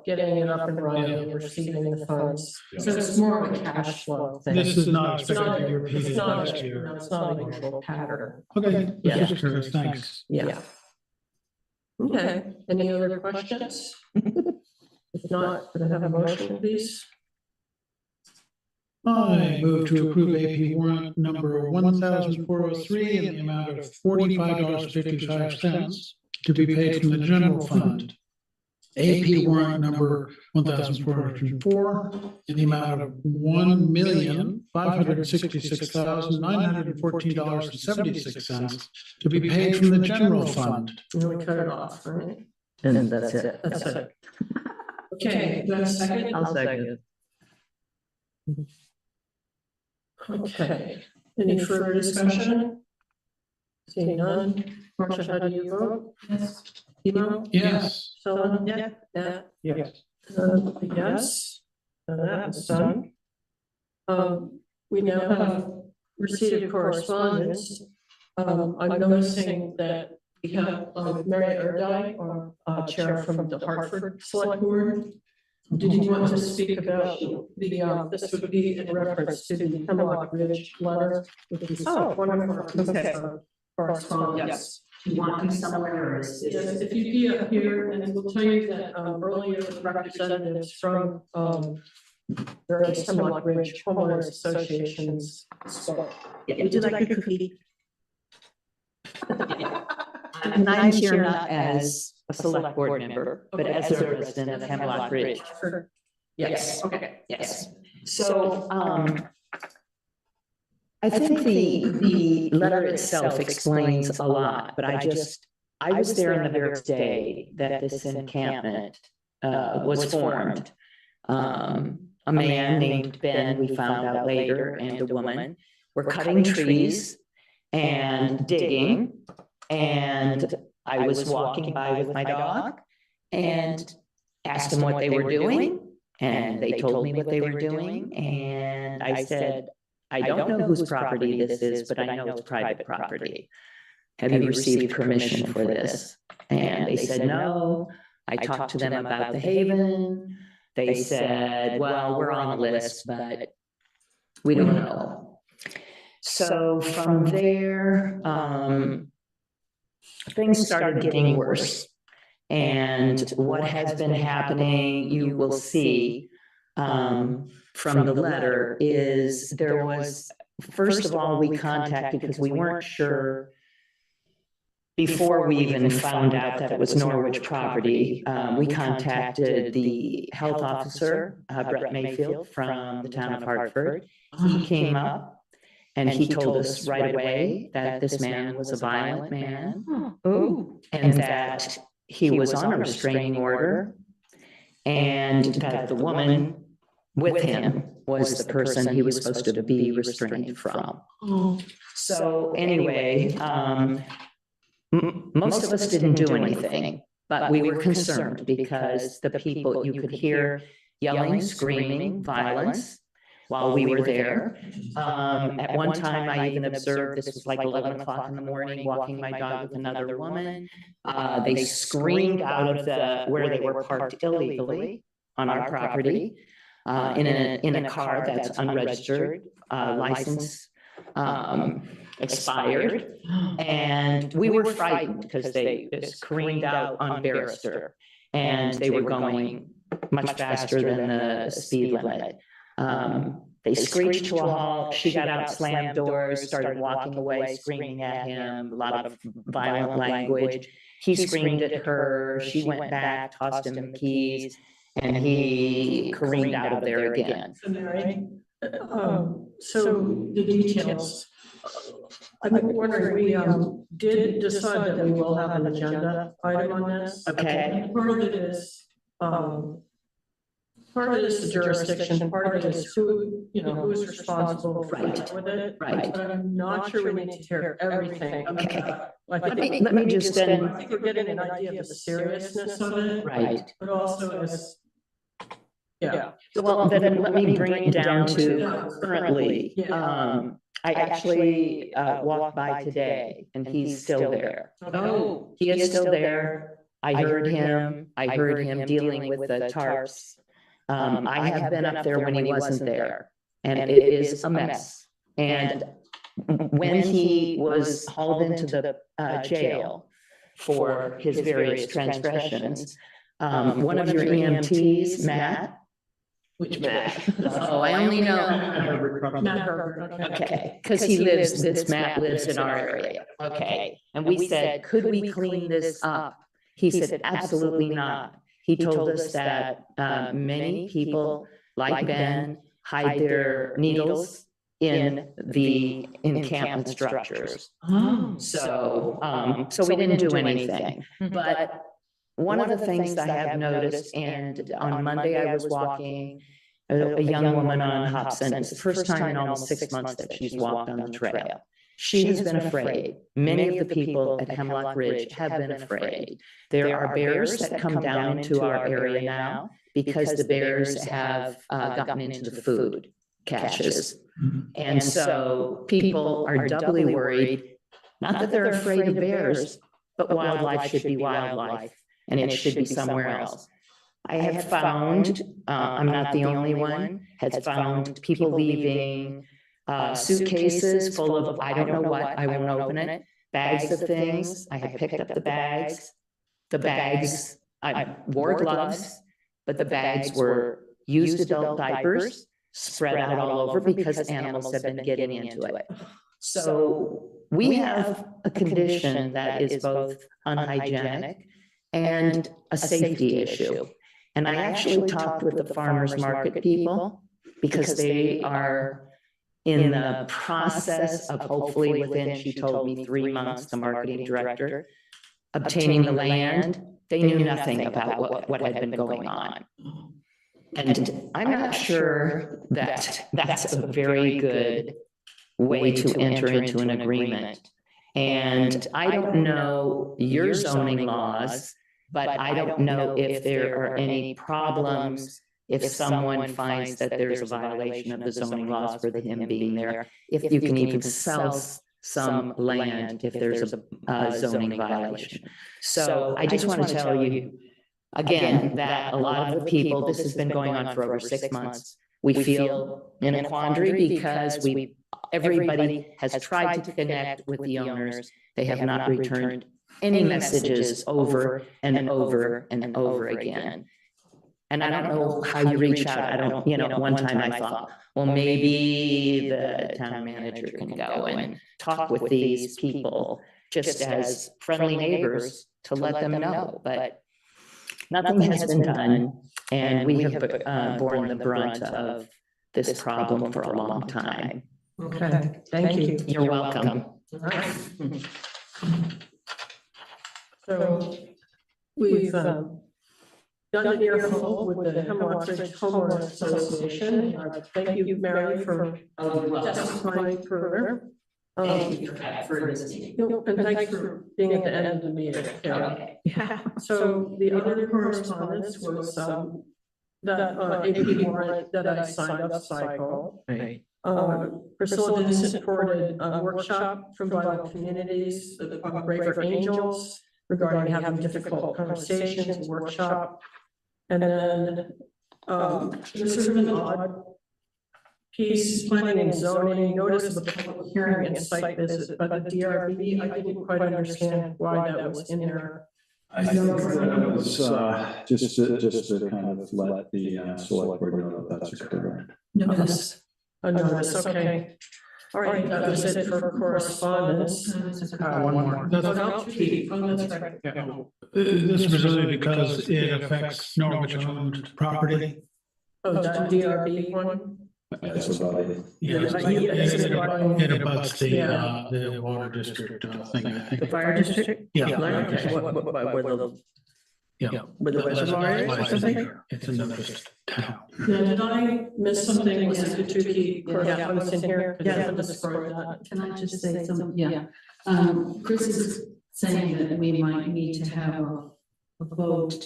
getting it up and running and receiving the funds. So it's more of a cash flow thing. This is not It's not- expected to be repeated it's not next a- year. no, it's not a usual pattern. Okay, Yeah. just curious, thanks. Yeah. Okay, any other questions? If not, could I have a motion, please? I move to approve AP warrant number 1,403 in the amount of $45.55 to be paid from the general fund. AP warrant number 1,404 in the amount of $1,566,914.76 to be paid from the general fund. And we cut it off, right? And that's it. That's it. Okay, do I have a second? I'll second it. Okay, any further discussion? Seeing none, Marcia, how do you vote? Yes. Emo? Yes. Sullivan? Yeah. Yeah. Yes. Yes, that was done. We now have receipt of correspondence. I'm noticing that we have Mary Erdi, our chair from the Hartford Selectboard. Did you want to speak about this would be in reference to the Hemlock Ridge letter? Which is one of our correspondence. Yes. Do you want me somewhere or is Yes, if you'd be up here, and we'll tell you that earlier representatives from various Hemlock Ridge homeowners associations spoke. Would you like a cookie? And I'm here not as a select board member, but as a resident of Hemlock Ridge. Yes. Okay, yes. So, I think the letter itself explains a lot, but I was there on the very day that this encampment was formed. A man named Ben, we found out later, and a woman were cutting trees and digging. And I was walking by with my dog and asked them what they were doing. And they told me what they were doing. And I said, I don't know whose property this is, but I know it's private property. Have you received permission for this? And they said, no. I talked to them about the Haven. They said, well, we're on the list, but we don't know. So from there, things started getting worse. And what has been happening, you will see from the letter, is there was, first of all, we contacted, because we weren't sure before we even found out that it was Norwich property, we contacted the health officer, Brett Mayfield from the town of Hartford. He came up and he told us right away that this man was a violent man. And that he was on a restraining order, and that the woman with him was the person he was supposed to be restrained from. So anyway, most of us didn't do anything. But we were concerned because the people, you could hear yelling, screaming, violence while we were there. At one time, I even observed, this was like 11 o'clock in the morning, walking my dog with another woman. They screamed out of where they were parked illegally on our property, in a car that's unregistered, license expired. And we were frightened because they screamed out on Barrister, and they were going much faster than the speed limit. They screeched to a halt. She got out, slammed doors, started walking away, screaming at him, a lot of violent language. He screamed at her. She went back, tossed him the keys, and he careened out of there again. So Mary, so the details. I'm wondering, we did decide that we will have an agenda item on this. Okay. Part of it is the jurisdiction, part of it is who, who's responsible for with it. Right. But I'm not sure we need to hear everything. Okay. Let me just then. I think we're getting an idea of the seriousness of it. Right. But also as, yeah. Well, then let me bring it down to currently. I actually walked by today and he's still there. Oh. He is still there. I heard him dealing with the tarps. I have been up there when he wasn't there, and it is a mess. And when he was hauled into the jail for his various transgressions, one of your EMTs, Matt. Which Matt? Oh, I only know. Matt Herbert. Okay, because this Matt lives in our area. Okay, and we said, could we clean this up? He said, absolutely not. He told us that many people, like Ben, hide their needles in the encampment structures. Oh. So we didn't do anything. But one of the things I have noticed, and on Monday I was walking a young woman on Hobson. It's the first time in almost 6 months that she's walked on the trail. She has been afraid. Many of the people at Hemlock Ridge have been afraid. There are bears that come down into our area now because the bears have gotten into the food caches. And so people are doubly worried, not that they're afraid of bears, but wildlife should be wildlife and it should be somewhere else. I have found, I'm not the only one, has found people leaving suitcases full of, I don't know what, I won't open it, bags of things. I have picked up the bags. I wore gloves, but the bags were used adult diapers spread out all over because animals have been getting into it. So we have a condition that is both unhygienic and a safety issue. And I actually talked with the farmers market people because they are in the process of hopefully within, she told me, 3 months, the marketing director, obtaining the land. They knew nothing about what had been going on. And I'm not sure that that's a very good way to enter into an agreement. And I don't know your zoning laws, but I don't know if there are any problems if someone finds that there's a violation of the zoning laws for him being there, if you can even sell some land if there's a zoning violation. So I just want to tell you, again, that a lot of the people, this has been going on for over 6 months. We feel in a quandary because everybody has tried to connect with the owners. They have not returned any messages over and over and over again. And I don't know how you reach out. I don't, one time I thought, well, maybe the town manager can go and talk with these people just as friendly neighbors to let them know, but nothing has been done. And we have borne the brunt of this problem for a long time. Okay, thank you. You're welcome. All right. So we've done an earful with the Hemlock Ridge Homeowner Association. Thank you, Mary, for testifying further. Thank you for listening. No, and thanks for being at the end of the meeting, Kara. Okay. Yeah. So the other correspondence was, that, AP warrant that I signed up cycle. Right. Priscilla did supported a workshop from Vital Communities, the Pray for Angels, regarding having difficult conversations, workshop. And then, there's sort of an odd piece, planning and zoning, notice of the public hearing and site visit by the DRB. I didn't quite understand why that was in there. I think that was, just to kind of let the, select board know that that's occurring. Notice. A notice, okay. All right, that was it for correspondence. One more. No, Pete. Oh, that's right. Yeah. This was really because it affects Norwich owned property. Oh, that DRB one? That's about it. Yeah, it abuts the water district thing, I think. The fire district? Yeah. Okay. Where the reservoir is or something? It's another town. Now, did I miss something? Was it the two-key correspondence in here? Because I haven't described that. Can I just say something? Yeah. Chris is saying that we might need to have a vote,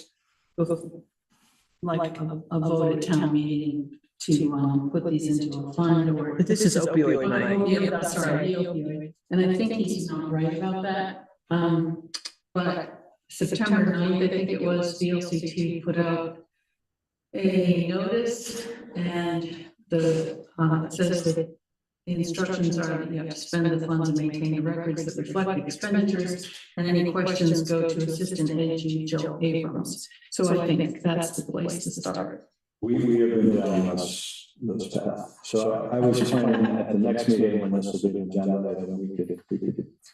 like a vote at town meeting to put these into a fund or. But this is opioid money. Yeah, that's right, the opioid. And I think he's not right about that. But September 9th, I think it was, VLCT put out a notice and the, it says that the instructions are that you have to spend the funds and maintain the records that reflect the expenditures, and any questions go to Assistant AG Jill Abrams. So I think that's the place to start. We have been down this path. So I was planning at the next meeting when this will be the agenda, then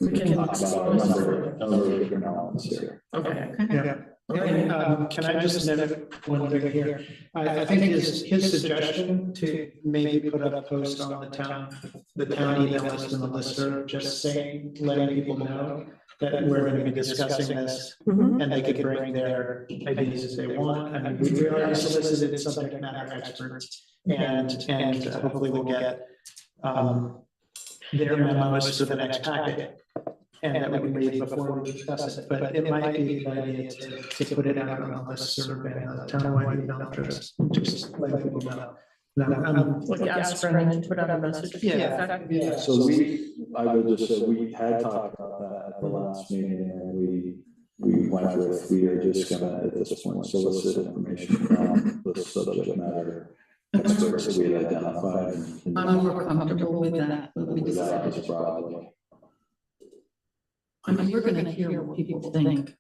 we could talk about a number of different elements here. Okay. Yeah. Can I just note one thing here? I think his suggestion to maybe put up a post on the town email list and the listserv, just saying, letting people know that we're going to be discussing this, and they could bring their ideas as they want. I mean, we already solicited subject matter experts, and hopefully we'll get their memos for the next packet. And that would be made before we discuss it, but it might be a good idea to put it out on the listserv and the townwide email address, just let people know. Like ask Brennan to put out a message. Yeah. So I would just say, we had talked about that at the last meeting, and we went with, we are just gonna, at this point, solicit information from the subject matter experts that we had identified. I'm more comfortable with that. Probably. I mean, we're gonna hear what people think.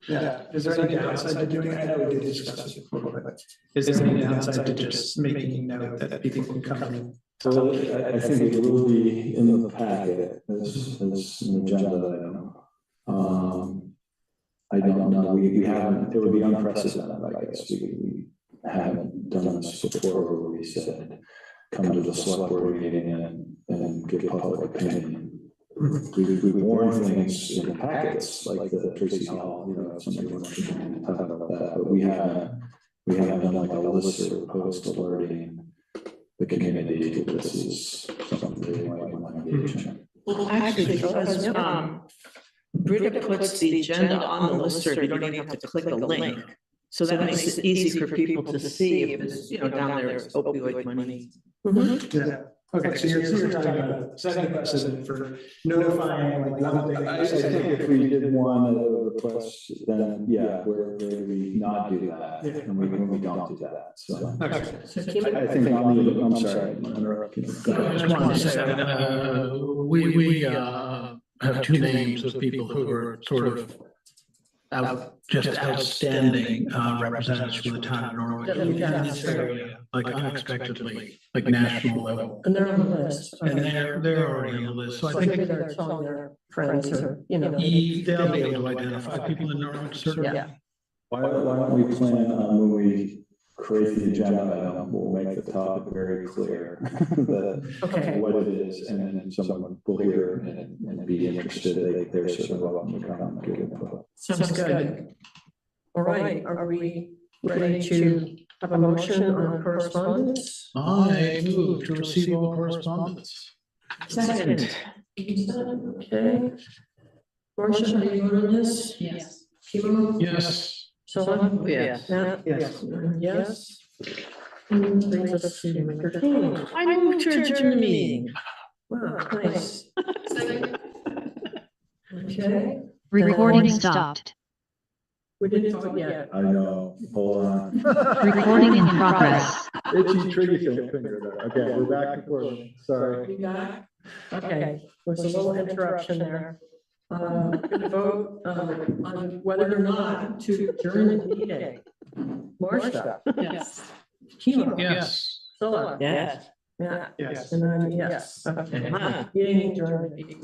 Yeah, is there any downside to doing it? I know we did discuss it before, but is there any downside to just making note that people can come in? So I think it will be in the packet as an agenda item. I don't know, we haven't, it would be unprecedented, I guess, we haven't done this before where we said, come to the select board meeting and give public opinion. We've worn things in the packets, like the Tracy Hall, if somebody wants to talk about that, but we haven't done like a list or post alerting the community that this is something they might want to engage in. Well, actually, because Britta puts the agenda on the listserv, you don't even have to click a link. So that makes it easy for people to see if it's, down there, it's opioid money. Yeah. Okay, so you're talking about setting precedent for notifying like one thing. I think if we did one request, then yeah, where we not do that, and we don't do that. So okay. I think I'm sorry, I'm interrupting. I just want to say, we have two names of people who are sort of just outstanding representatives for the town of Norwich in this area, like unexpectedly, like national level. And they're on the list. And they're already on the list, so I think Maybe they're telling their friends or, they'll be able to identify people in Norwich, certainly. Yeah. Why don't we plan on, when we create the agenda item, we'll make the topic very clear that what it is, and then someone will hear and be interested, they're sort of welcome to come and give input. Sounds good. All right, are we ready to have a motion on correspondence? I move to receive all correspondence. Second. Okay. Marcia, are you on this? Yes. Kimo? Yes. Someone? Yes. Matt? Yes. Yes. Brings us to number 13. I move to adjourn the meeting. Wow, nice. Okay, Recording stopped. we didn't vote yet. I know, hold on. Recording in progress. Itchy tree finger there. Okay, we're back to court. Sorry. You got it? Okay, there's a little interruption there. Gonna vote on whether or not to adjourn the meeting. Marcia? Yes. Kimo? Yes. Sola? Yes. Matt? Yes. And I'm yes. Okay. Huh. Meeting adjourned.